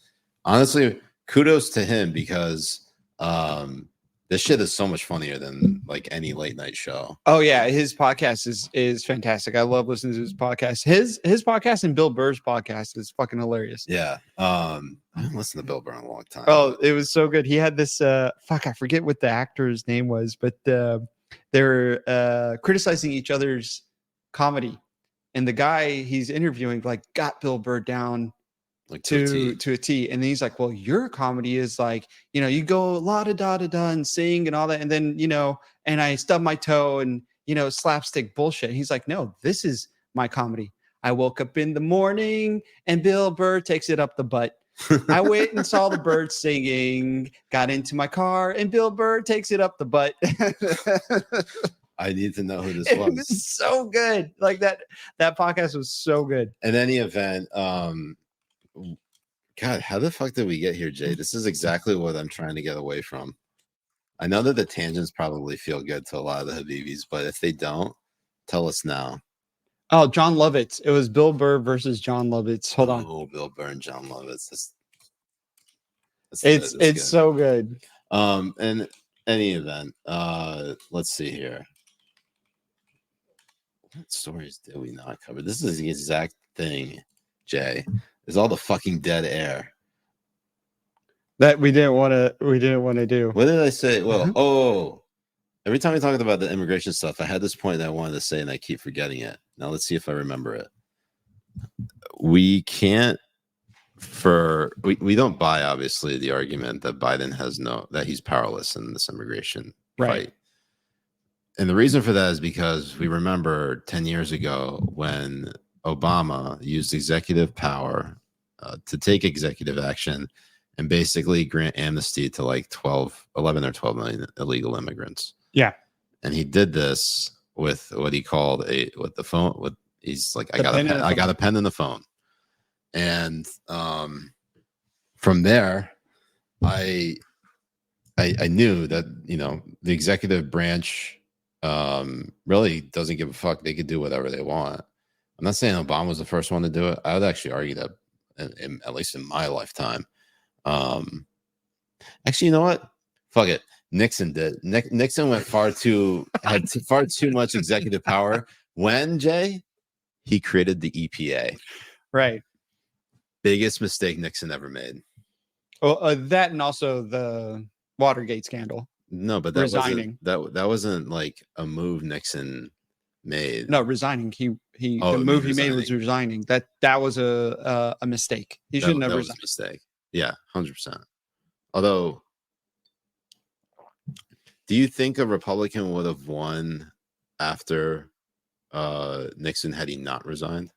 Honestly, kudos to him because this shit is so much funnier than like any late night show. Oh yeah, his podcast is fantastic. I love listening to his podcast. His podcast and Bill Burr's podcast is fucking hilarious. Yeah. I haven't listened to Bill Burr in a long time. Oh, it was so good. He had this I forget what the actor's name was, but they're criticizing each other's comedy. And the guy he's interviewing like got Bill Burr down like to a T. And then he's like, well, your comedy is like, you go la da da da da and sing and all that. And then, and I stub my toe and, slapstick bullshit. And he's like, no, this is my comedy. I woke up in the morning and Bill Burr takes it up the butt. I wait and saw the birds singing, got into my car and Bill Burr takes it up the butt. I need to know who this It was. was so good. Like that podcast was so good. In any event, God, how the fuck did we get here, Jay? This is exactly what I'm trying to get away from. I know that the tangents probably feel good to a lot of the Habibis, but if they don't, tell us now. Oh, John Lovitz. It was Bill Burr versus John Lovitz. Hold on. Oh, Bill Burr and John Lovitz. It's good. so good. In any event, let's see here. What stories did we not cover? This is the exact thing, Jay. Is all the fucking dead air That we didn't want to do. What did I say? Well, every time we talked about the immigration stuff, I had this point that I wanted to say, and I keep forgetting it. Now let's see if I remember it. We can't we don't buy obviously the argument that Biden that he's powerless in this immigration fight. And the reason for that is because we remember 10 years ago when Obama used executive power to take executive action and basically grant amnesty to like 11 or 12 million illegal immigrants. Yeah. And he did this with what he called he's like, I got a pen and the phone. And from there, I knew that, the executive branch really doesn't give a fuck. They could do whatever they want. I'm not saying Obama was the first one to do it. I would actually argue that, at least in my lifetime. Actually, you know what? Fuck it. Nixon did. Nixon had far too much executive power. When, Jay? He created the EPA. Right. Biggest mistake Nixon ever made. Well, that and also the Watergate scandal. No, but resigning. That wasn't like a move Nixon made. No, resigning. The move he made was resigning. That was a mistake. He shouldn't have resigned. Was a mistake. Yeah, 100%. Although, do you think a Republican would have won after Nixon had he not resigned?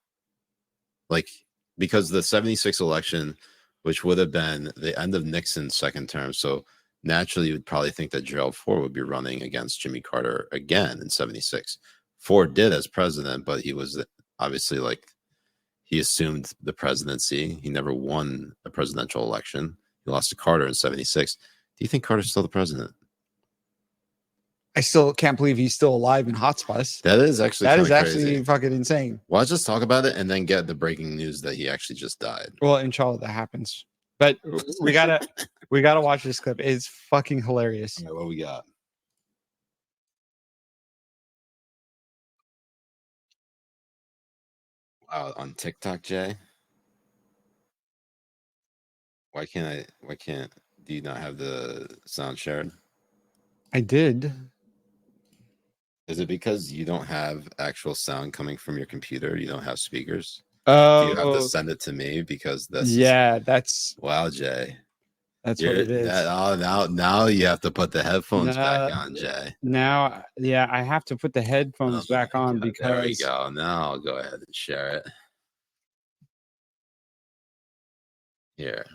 Like, because the 76 election, which would have been the end of Nixon's second term, so naturally you would probably think that Gerald Ford would be running against Jimmy Carter again in 76. Ford did as president, but he was obviously he assumed the presidency. He never won a presidential election. He lost to Carter in 76. Do you think Carter's still the president? I still can't believe he's still alive in hot spots. That is actually crazy. Fucking insane. Well, let's just talk about it and then get the breaking news that he actually just died. Well, inshallah that happens. But we gotta watch this clip. It's fucking hilarious. All right, what we got? On TikTok, Jay. Why can't do you not have the sound shared? I did. Is it because you don't have actual sound coming from your computer? You don't have speakers? Oh, you have to send it to me because that's wow, Jay. That's what it is. Now you have to put the headphones back on, Jay. Now, I have to put the headphones back on because there we go. Now I'll go ahead and share it. Here.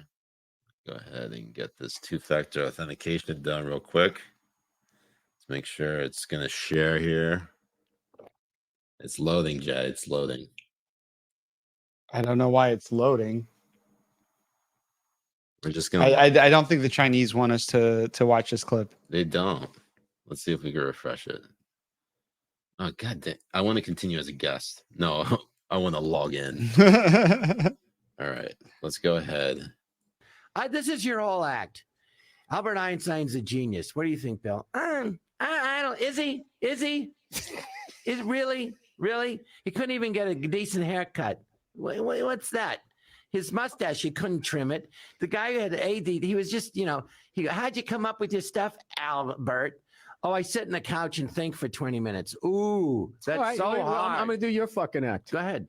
Go ahead and get this two-factor authentication done real quick. Let's make sure it's gonna share here. It's loading, Jay. It's loading. I don't know why it's loading. We're just gonna. I don't think the Chinese want us to watch this clip. They don't. Let's see if we can refresh it. Oh god damn. I want to continue as a guest. No, I want to log in. All right, let's go ahead. This is your whole act. Albert Einstein's a genius. What do you think, Bill? I don't. Is he? Is really? He couldn't even get a decent haircut. What's that? His mustache, he couldn't trim it. The guy who had AD, he was just, how'd you come up with your stuff, Albert? Oh, I sit on the couch and think for 20 minutes. Ooh, that's right, so well, hard. I'm going to do your fucking act. Go ahead.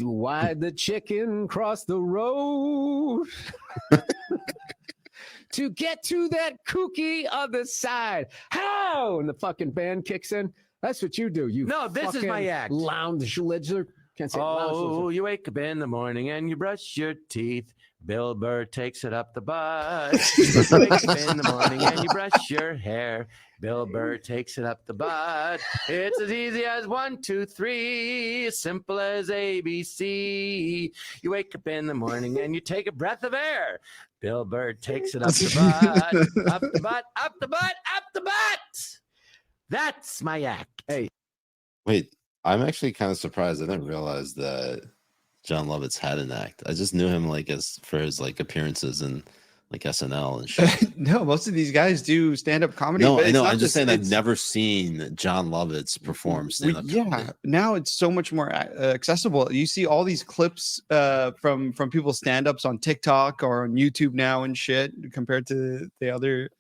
Why'd the chicken cross the road to get to that kooky other side? How? And the fucking band kicks in. That's what you do. No, this is my act. Lounge lizard. Can't say lounge Oh, lizard. you wake up in the morning and you brush your teeth. Bill Burr takes it up the butt. You wake up in the morning and you brush your hair. Bill Burr takes it up the butt. It's as easy as 1, 2, 3, as simple as ABC. You wake up in the morning and you take a breath of air. Bill Burr takes it up the butt, up the butt, up the butt, up the butt. That's my act. Hey, Wait, I'm actually kind of surprised. I didn't realize that John Lovitz had an act. I just knew him for his appearances in SNL and shit. No, most of these guys do stand-up comedy. No, but I it's know. not I'm just saying I've it's- never seen John Lovitz perform stand-up Yeah, comedy. now it's so much more accessible. You see all these clips from people's stand-ups on TikTok or on YouTube now and shit compared to the other.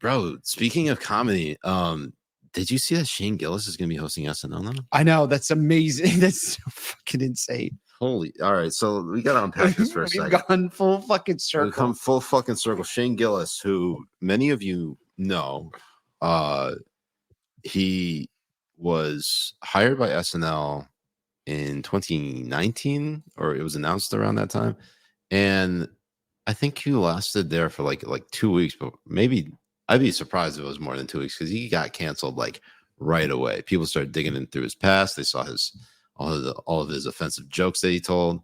Bro, speaking of comedy, did you see that Shane Gillis is going to be hosting SNL now? I know, that's amazing. That's so fucking insane. Holy! All right, so we got to unpack this for a We've second. gone full fucking We circle. come full fucking circle. Shane Gillis, who many of you know, he was hired by SNL in 2019, or it was announced around that time, and I think he lasted there for like 2 weeks, but maybe I'd be surprised if it was more than 2 weeks because he got canceled right away. People started digging in through his past. They saw all of his offensive jokes that he told,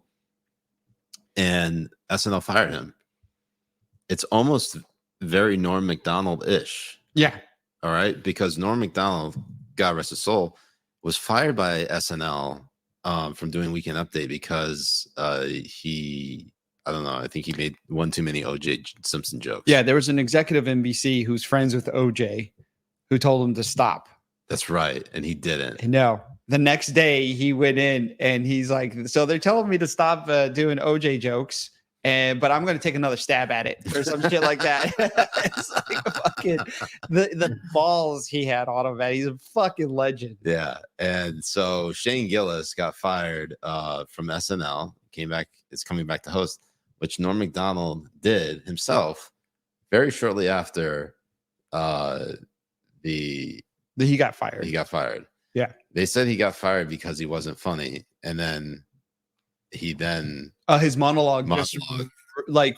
and SNL fired him. It's almost very Norm Macdonald-ish. Yeah. All right, because Norm Macdonald, God rest his soul, was fired by SNL from doing Weekend Update because I don't know. I think he made one too many OJ Simpson jokes. Yeah, there was an executive NBC who's friends with OJ who told him to stop. That's right. And he didn't. No. The next day he went in and he's like, so they're telling me to stop doing OJ jokes, but I'm going to take another stab at it or some shit like that. It's like fucking the balls he had on him, man. He's a fucking legend. Yeah. And so Shane Gillis got fired from SNL, is coming back to host, which Norm Macdonald did himself very shortly after he got fired. He got fired. Yeah. They said he got fired because he wasn't funny. And then his monologue just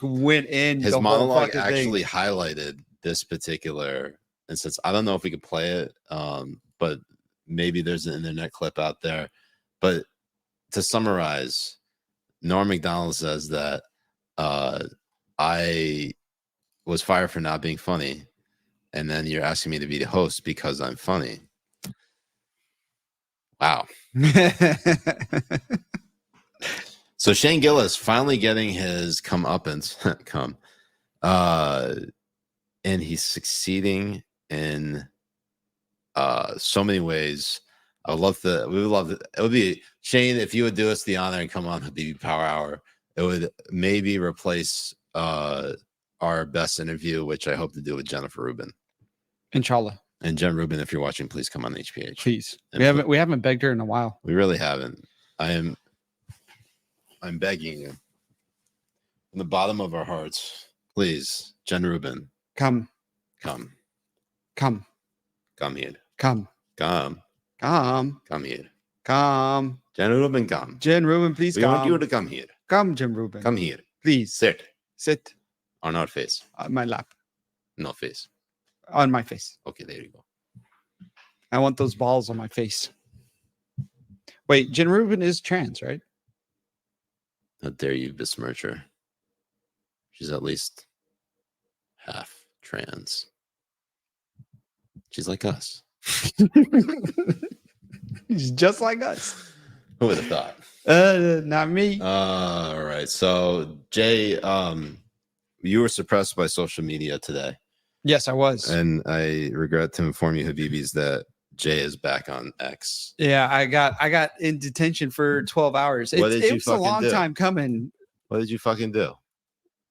went in. His the whole monologue fucking actually thing. highlighted this particular instance. I don't know if we could play it, but maybe there's an internet clip out there. But to summarize, Norm Macdonald says that I was fired for not being funny, and then you're asking me to be the host because I'm funny. Wow. So Shane Gillis finally getting his comeuppance, and he's succeeding in so many ways. We would love it. It would be Shane if you would do us the honor and come on Habibi Power Hour. It would maybe replace our best interview, which I hope to do with Jennifer Rubin. Inshallah. And Jen Rubin, if you're watching, please come on HPH. Please. And We haven't begged her in a while. We really haven't. I'm begging you from the bottom of our hearts, please, Jen Rubin, Come here. Come. Come here. Jen Rubin, come. Jen Rubin, please We come. want you to come here. Come, Jen Rubin. Come here. Please. Sit Sit on our face. on my lap. No face. On my face. Okay, there you go. I want those balls on my face. Wait, Jen Rubin is trans, right? How dare you besmirch her? She's at least half trans. She's like us. He's just like us. Who would have thought? Not me. All right. So Jay, you were suppressed by social media today. Yes, I was. And I regret to inform you, Habibis, that Jay is back on X. Yeah, I got in detention for 12 hours. It was a long time coming. What did you fucking do?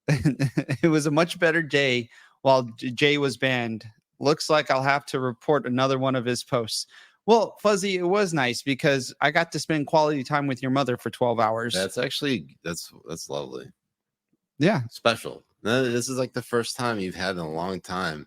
It was a much better day while Jay was banned. Looks like I'll have to report another one of his posts. Well, Fuzzy, it was nice because I got to spend quality time with your mother for 12 hours. That's actually that's lovely. Yeah, special. This is like the first time you've had in a long time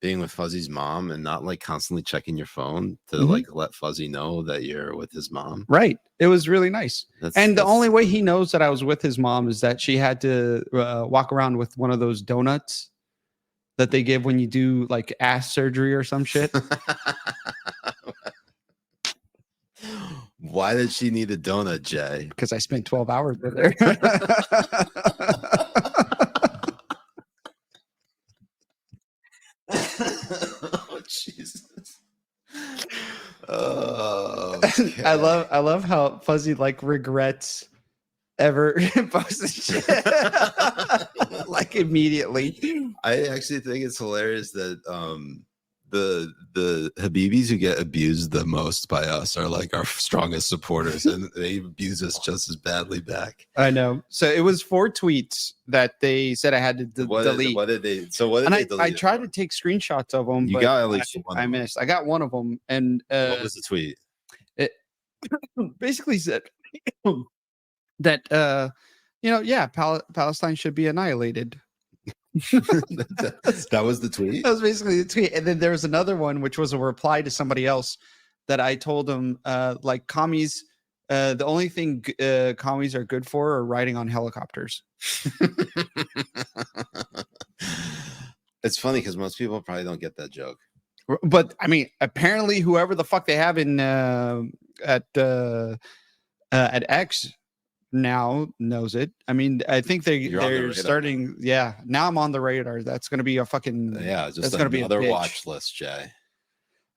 being with Fuzzy's mom and not like constantly checking your phone to like let Fuzzy know that you're with his mom. Right. It was really nice. The only way he knows that I was with his mom is that she had to walk around with one of those donuts that they give when you do like ass surgery or some shit. Why did she need a donut, Jay? Because I spent 12 hours with her. Oh, Jesus. Oh, okay. I love how Fuzzy like regrets ever posted shit like immediately. I actually think it's hilarious that the Habibis who get abused the most by us are like our strongest supporters, and they abuse us just as badly back. I know. So it was 4 tweets that they said I had to delete. What did they delete? I tried to take screenshots of them. You but got at least one. I missed. I got one of them, and what was the tweet? It basically said that Palestine should be annihilated. That was the tweet. That was basically the tweet. And then there was another one which was a reply to somebody else that I told them like commies, the only thing commies are good for are riding on helicopters. It's funny because most people probably don't get that joke. But I mean, apparently whoever the fuck they have in at X now knows it. I mean, I think they're starting. Yeah, now I'm on the radar. That's going to be a fucking just that's going to be another a watch list, Jay.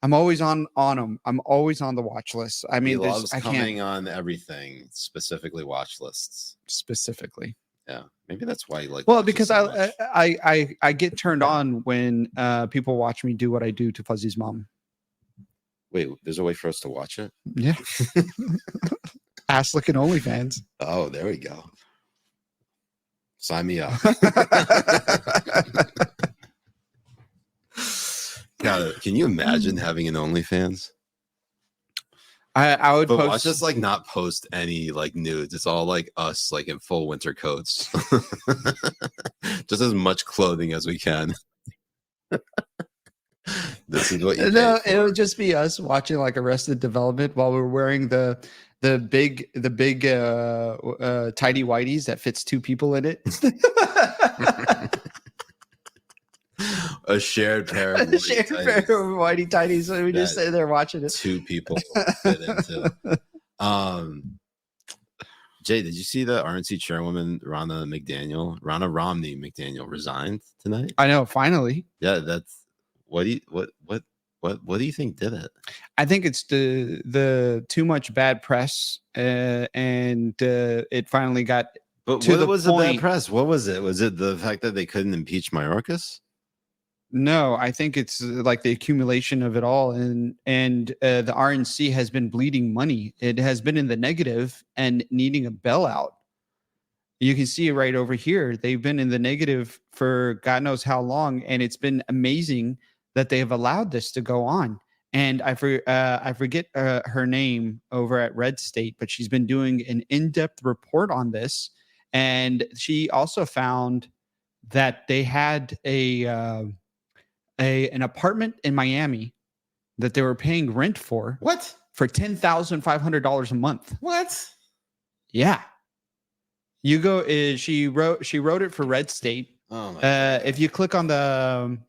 I'm always on them. I'm always on the watch list. I mean, he loves coming on everything, specifically watch lists. Specifically, yeah. Maybe that's why you like. Well, because so I get turned on when people watch me do what I do to Fuzzy's mom. Wait, there's a way for us to watch it? Yeah. Ass looking OnlyFans. Oh, there we go. Sign me up. God, can you imagine having an OnlyFans? I would but post watch us like not post any like nudes. It's all like us like in full winter coats. Just as much clothing as we can. This is what you it would just be us watching like Arrested Development while we're wearing the big tidy whities that fits 2 people in it. A shared pair of whitey tidies. So we just sit there watching it. 2 people fit into. Jay, did you see the RNC chairwoman Ronna Romney McDaniel resigned tonight? I know, finally. Yeah, that's what do you think did it? I think it's the too much bad press, and it finally got. But to what was the bad press? What was it? Was it the fact that they couldn't impeach Mayorkas? No, I think it's like the accumulation of it all, and the RNC has been bleeding money. It has been in the negative and needing a bailout. You can see it right over here. They've been in the negative for God knows how long, and it's been amazing that they have allowed this to go on. And I forget her name over at Red State, but she's been doing an in-depth report on this, and she also found that they had an apartment in Miami that they were paying rent for. What? For $10,500 a month. What? Yeah. You go. She wrote it for Red State. Oh my God. If you click on that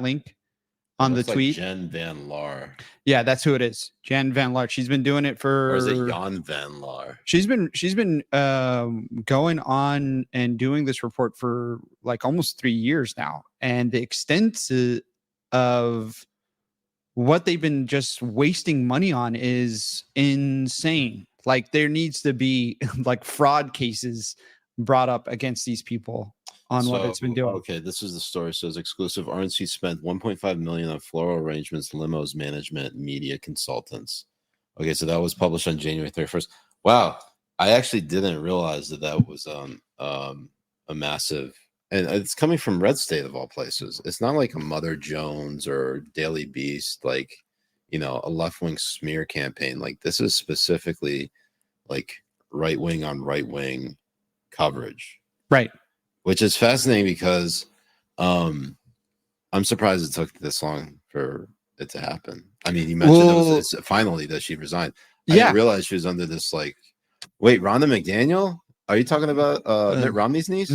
link on the tweet, like Jen Van Laar. Yeah, that's who it is. Jen Van Laar. She's been doing it for. Or is it Jan Van Laar? She's been going on and doing this report for like almost 3 years now, and the extent of what they've been just wasting money on is insane. Like there needs to be like fraud cases brought up against these people on what it's been doing. Okay, this is the story. So it's exclusive. RNC spent 1.5 million on floral arrangements, limos, management, media consultants. Okay, so that was published on January 31st. Wow, I actually didn't realize that was a massive, and it's coming from Red State of all places. It's not like a Mother Jones or Daily Beast, like, you know, a left-wing smear campaign. Like this is specifically like right-wing on right-wing coverage. Right. Which is fascinating because I'm surprised it took this long for it to happen. I mean, you mentioned it's finally that she resigned. I didn't realize she was under this like, wait, Rhonda McDaniel? Are you talking about Mitt Romney's niece?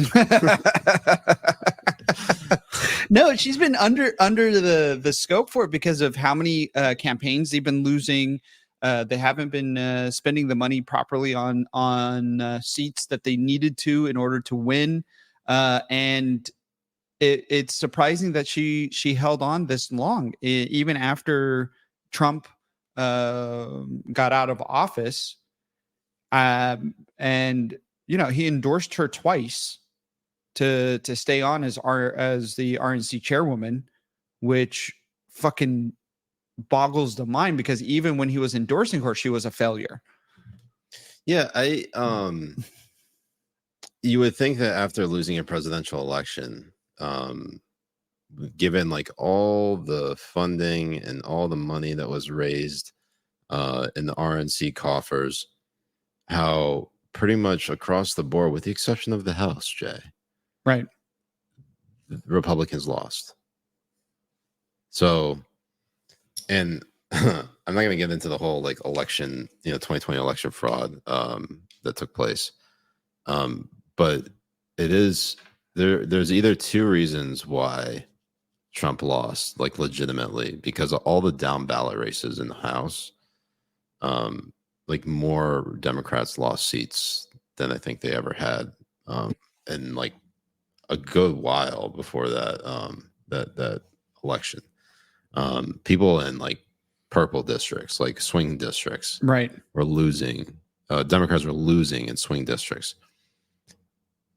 No, she's been under the scope for it because of how many campaigns they've been losing. They haven't been spending the money properly on seats that they needed to in order to win. And it's surprising that she held on this long, even after Trump got out of office. And you know, he endorsed her twice to stay on as the RNC chairwoman, which fucking boggles the mind because even when he was endorsing her, she was a failure. Yeah, you would think that after losing a presidential election, given like all the funding and all the money that was raised in the RNC coffers, how pretty much across the board, with the exception of the House, Jay, right, the Republicans lost. So, and I'm not going to get into the whole like election, 2020 election fraud that took place. But it is there's either two reasons why Trump lost, like legitimately, because of all the down ballot races in the House. Like more Democrats lost seats than I think they ever had, and like a good while before that that election. People in like purple districts, like swing districts, right, were losing. Democrats were losing in swing districts.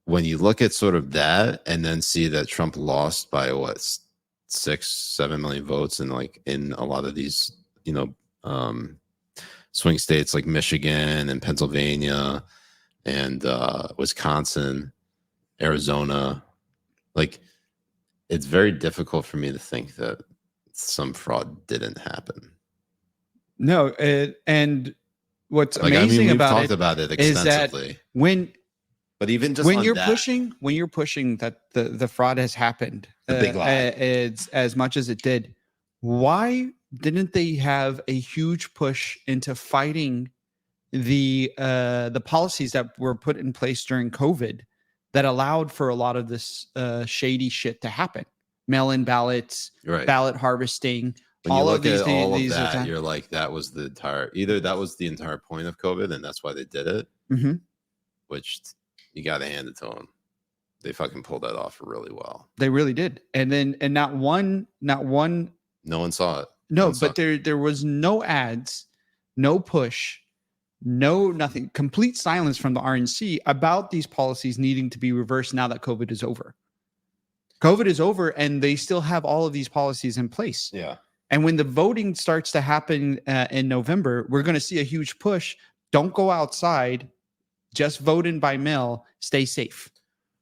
When you look at sort of that and then see that Trump lost by 6-7 million votes, and like in a lot of these, swing states like Michigan and Pennsylvania and Wisconsin, Arizona, like it's very difficult for me to think that some fraud didn't happen. No, and what's amazing about it extensively. Is that but even just when you're pushing that the fraud has happened, the big lie, it's as much as it did. Why didn't they have a huge push into fighting the policies that were put in place during COVID that allowed for a lot of this shady shit to happen? Mail-in ballots, right, ballot harvesting. When you look at all of that, you're like, that was the entire point of COVID, and that's why they did it. Mm-hmm. Which you got to hand it to them. They fucking pulled that off really well. They really did. And not one. No one saw it. No, but there was no ads, no push, no nothing. Complete silence from the RNC about these policies needing to be reversed now that COVID is over. COVID is over, and they still have all of these policies in place. Yeah. And when the voting starts to happen in November, we're going to see a huge push. Don't go outside. Just vote in by mail. Stay safe.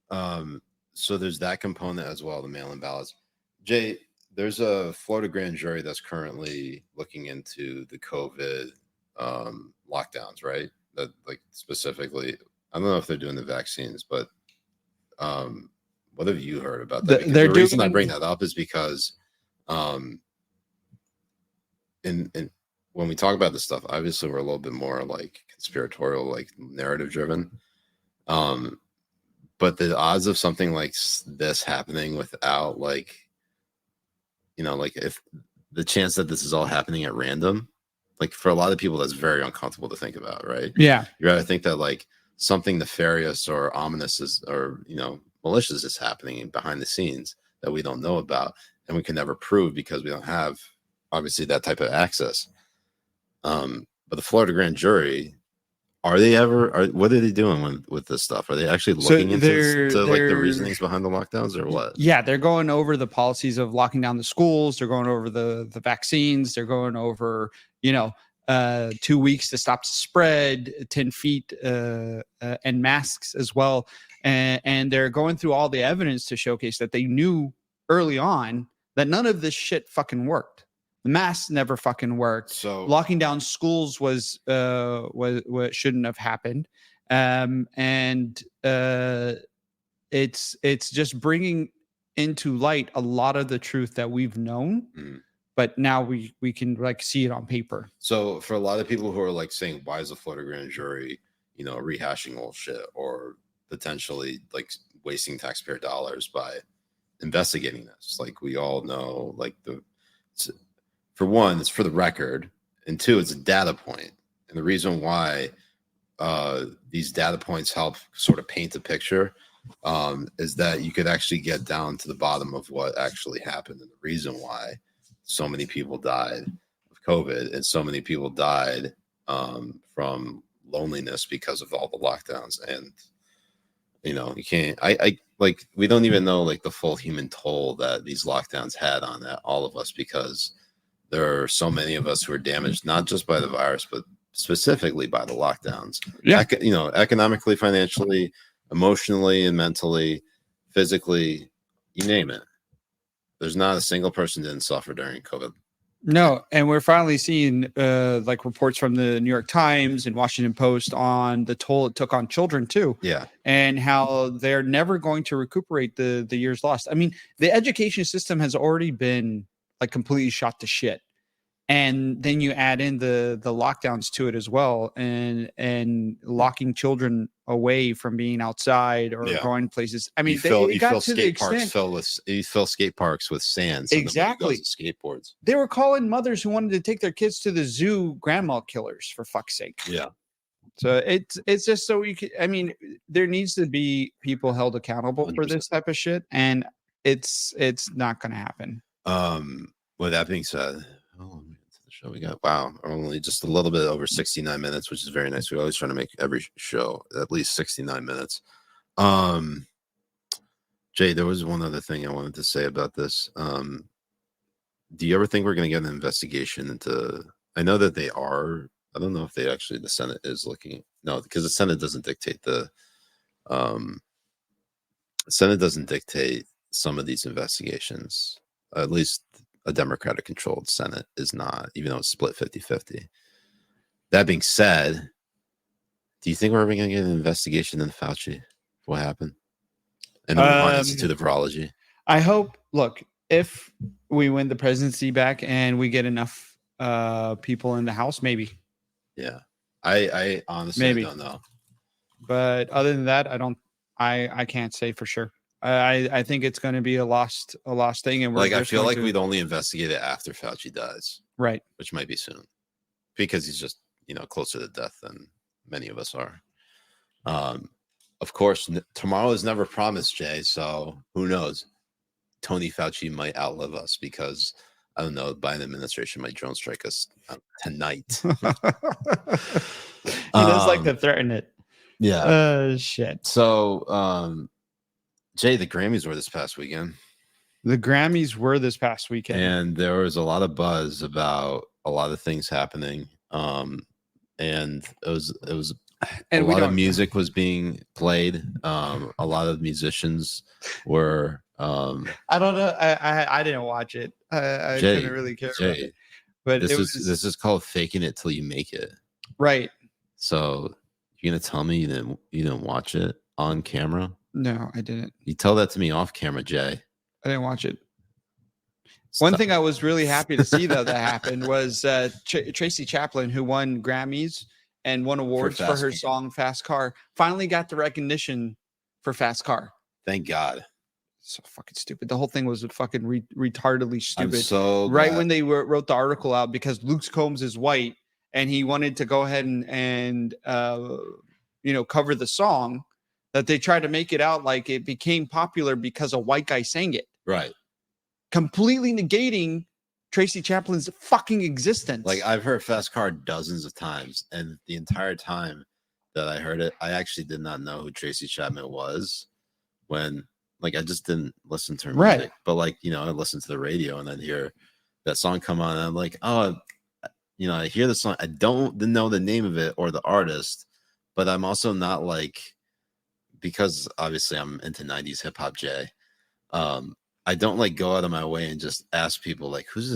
So there's that component as well, the mail-in ballots. Jay, there's a Florida grand jury that's currently looking into the COVID lockdowns, right? That like specifically, I don't know if they're doing the vaccines, but what have you heard about that? The reason I bring that up is because in when we talk about this stuff, obviously we're a little bit more like conspiratorial, like narrative driven. But the odds of something like this happening without like, like if the chance that this is all happening at random, like for a lot of people, that's very uncomfortable to think about, right? Yeah. You rather think that like something nefarious or ominous or malicious is happening behind the scenes that we don't know about and we can never prove because we don't have obviously that type of access. But the Florida grand jury, what are they doing with this stuff? Are they actually looking into like the reasonings behind the lockdowns or what? Yeah, they're going over the policies of locking down the schools. They're going over the vaccines. They're going over, 2 weeks to stop the spread, 10 feet and masks as well. And they're going through all the evidence to showcase that they knew early on that none of this shit fucking worked. The masks never fucking worked. So locking down schools was what shouldn't have happened. It's just bringing into light a lot of the truth that we've known, but now we can like see it on paper. So for a lot of people who are like saying, why is the Florida grand jury, rehashing old shit or potentially like wasting taxpayer dollars by investigating this? Like we all know, like for one, it's for the record, and two, it's a data point. And the reason why these data points help sort of paint a picture is that you could actually get down to the bottom of what actually happened and the reason why so many people died of COVID and so many people died from loneliness because of all the lockdowns. And you can't. We don't even know like the full human toll that these lockdowns had on all of us, because there are so many of us who are damaged not just by the virus, but specifically by the lockdowns. Yeah, economically, financially, emotionally, and mentally, physically, you name it. There's not a single person that didn't suffer during COVID. No, and we're finally seeing like reports from the New York Times and Washington Post on the toll it took on children too. Yeah, and how they're never going to recuperate the years lost. I mean, the education system has already been like completely shot to shit, and then you add in the lockdowns to it as well, and locking children away from being outside or going places. I mean, you fill skate parks with sand. So exactly, skateboards. They were calling mothers who wanted to take their kids to the zoo grandma killers, for fuck's sake. Yeah. So it's just so you can. I mean, there needs to be people held accountable 100%. For this type of shit, and it's not going to happen. With that being said, how long into the show we got? Wow, only just a little bit over 69 minutes, which is very nice. We always try to make every show at least 69 minutes. Jay, there was one other thing I wanted to say about this. Do you ever think we're going to get an investigation into? I know that they are. I don't know if they actually, the Senate is looking. No, because the Senate doesn't dictate Senate doesn't dictate some of these investigations. At least a Democratic controlled Senate is not, even though it's split 50-50. That being said, do you think we're ever going to get an investigation into Fauci? What happened? And the Wuhan Institute of Virology? I hope, look, if we win the presidency back and we get enough people in the House, maybe. Yeah. I honestly don't know. But other than that, I can't say for sure. I think it's going to be a lost thing, and I feel like we'd only investigate it after Fauci dies, right? Which might be soon, because he's just closer to death than many of us are. Of course, tomorrow is never promised, Jay. So who knows? Tony Fauci might outlive us, because I don't know. The Biden administration might drone strike us tonight. He does like to threaten it. Yeah. Shit. So, Jay, the Grammys were this past weekend. And there was a lot of buzz about a lot of things happening. And it was a lot of music was being played. A lot of musicians were. I don't know. I didn't watch it. I didn't really care about it. But this is called faking it till you make it. Right. So you're gonna tell me you didn't watch it on camera? No, I didn't. You tell that to me off camera, Jay. I didn't watch it. One thing I was really happy to see that happened was Tracy Chaplin, who won Grammys and won awards for her song "Fast Car," finally got the recognition for "Fast Car." Thank God. So fucking stupid. The whole thing was fucking retardedly stupid. I'm so right glad. When they wrote the article out, because Luke Combs is white and he wanted to go ahead and cover the song, that they tried to make it out like it became popular because a white guy sang it. Right. Completely negating Tracy Chaplin's fucking existence. Like I've heard Fast Car dozens of times, and the entire time that I heard it, I actually did not know who Tracy Chapman was. When like I just didn't listen to her music, Right. but like I listened to the radio and I'd hear that song come on, and I'm like, oh, I hear the song. I don't know the name of it or the artist, but I'm also not like, because obviously I'm into 90s hip hop, Jay. I don't like go out of my way and just ask people like who's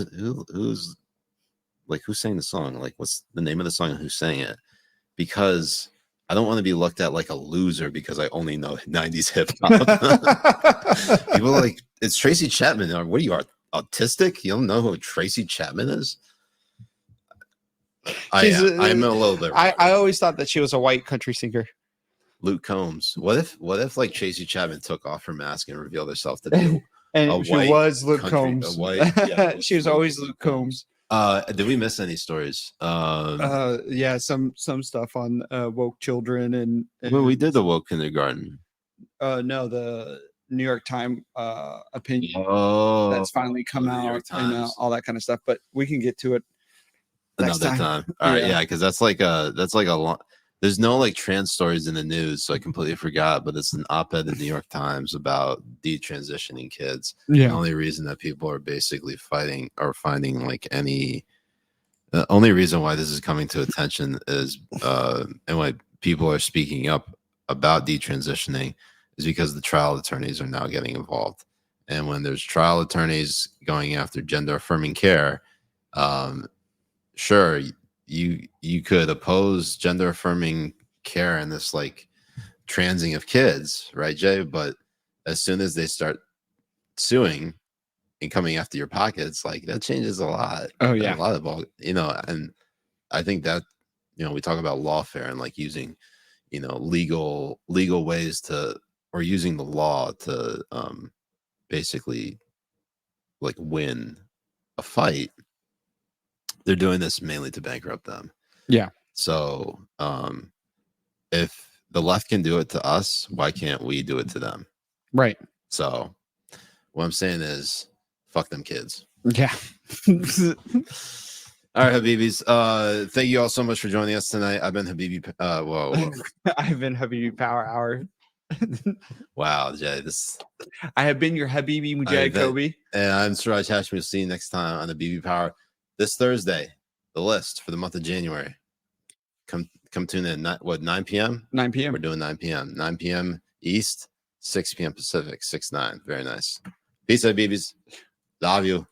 saying the song, like what's the name of the song and who sang it, because I don't want to be looked at like a loser because I only know 90s hip hop. People are like, it's Tracy Chapman. What are you, autistic? You don't know who Tracy Chapman is? I'm a little bit. I always thought that she was a white country singer. Luke Combs. What if like Tracy Chapman took off her mask and revealed herself to be and she was Luke Combs. She was always Luke Combs. Did we miss any stories? Yeah, some stuff on woke children and well, we did the woke kindergarten. No, the New York Times opinion that's finally come out and all that kind of stuff. But we can get to it another time. All right, yeah, because that's like a long. There's no like trans stories in the news, so I completely forgot. But it's an op-ed in the New York Times about detransitioning kids. Yeah. The only reason that people are basically fighting or finding like any, the only reason why this is coming to attention is, and why people are speaking up about detransitioning is because the trial attorneys are now getting involved. And when there's trial attorneys going after gender affirming care, sure, you could oppose gender affirming care and this like transing of kids, right, Jay? But as soon as they start suing and coming after your pockets, like that changes a lot. Oh yeah, a lot of and I think that we talk about lawfare and like using legal ways to, or using the law to basically like win a fight. They're doing this mainly to bankrupt them. Yeah. So if the left can do it to us, why can't we do it to them? Right. So what I'm saying is fuck them kids. Yeah. All right, Habibis. Thank you all so much for joining us tonight. I've been Habibi. Whoa. I've been Habibi Power Hour. Wow, Jay. I have been your Habibi Jay Kobbe. And I'm Siraj Hashmi. We'll see you next time on the Habibi Power. This Thursday, the list for the month of January. Come tune in. 9 p.m.? 9 p.m. We're doing 9 p.m. 9 p.m. East, 6 p.m. Pacific, 6-9. Very nice. Peace, Habibis. Love you.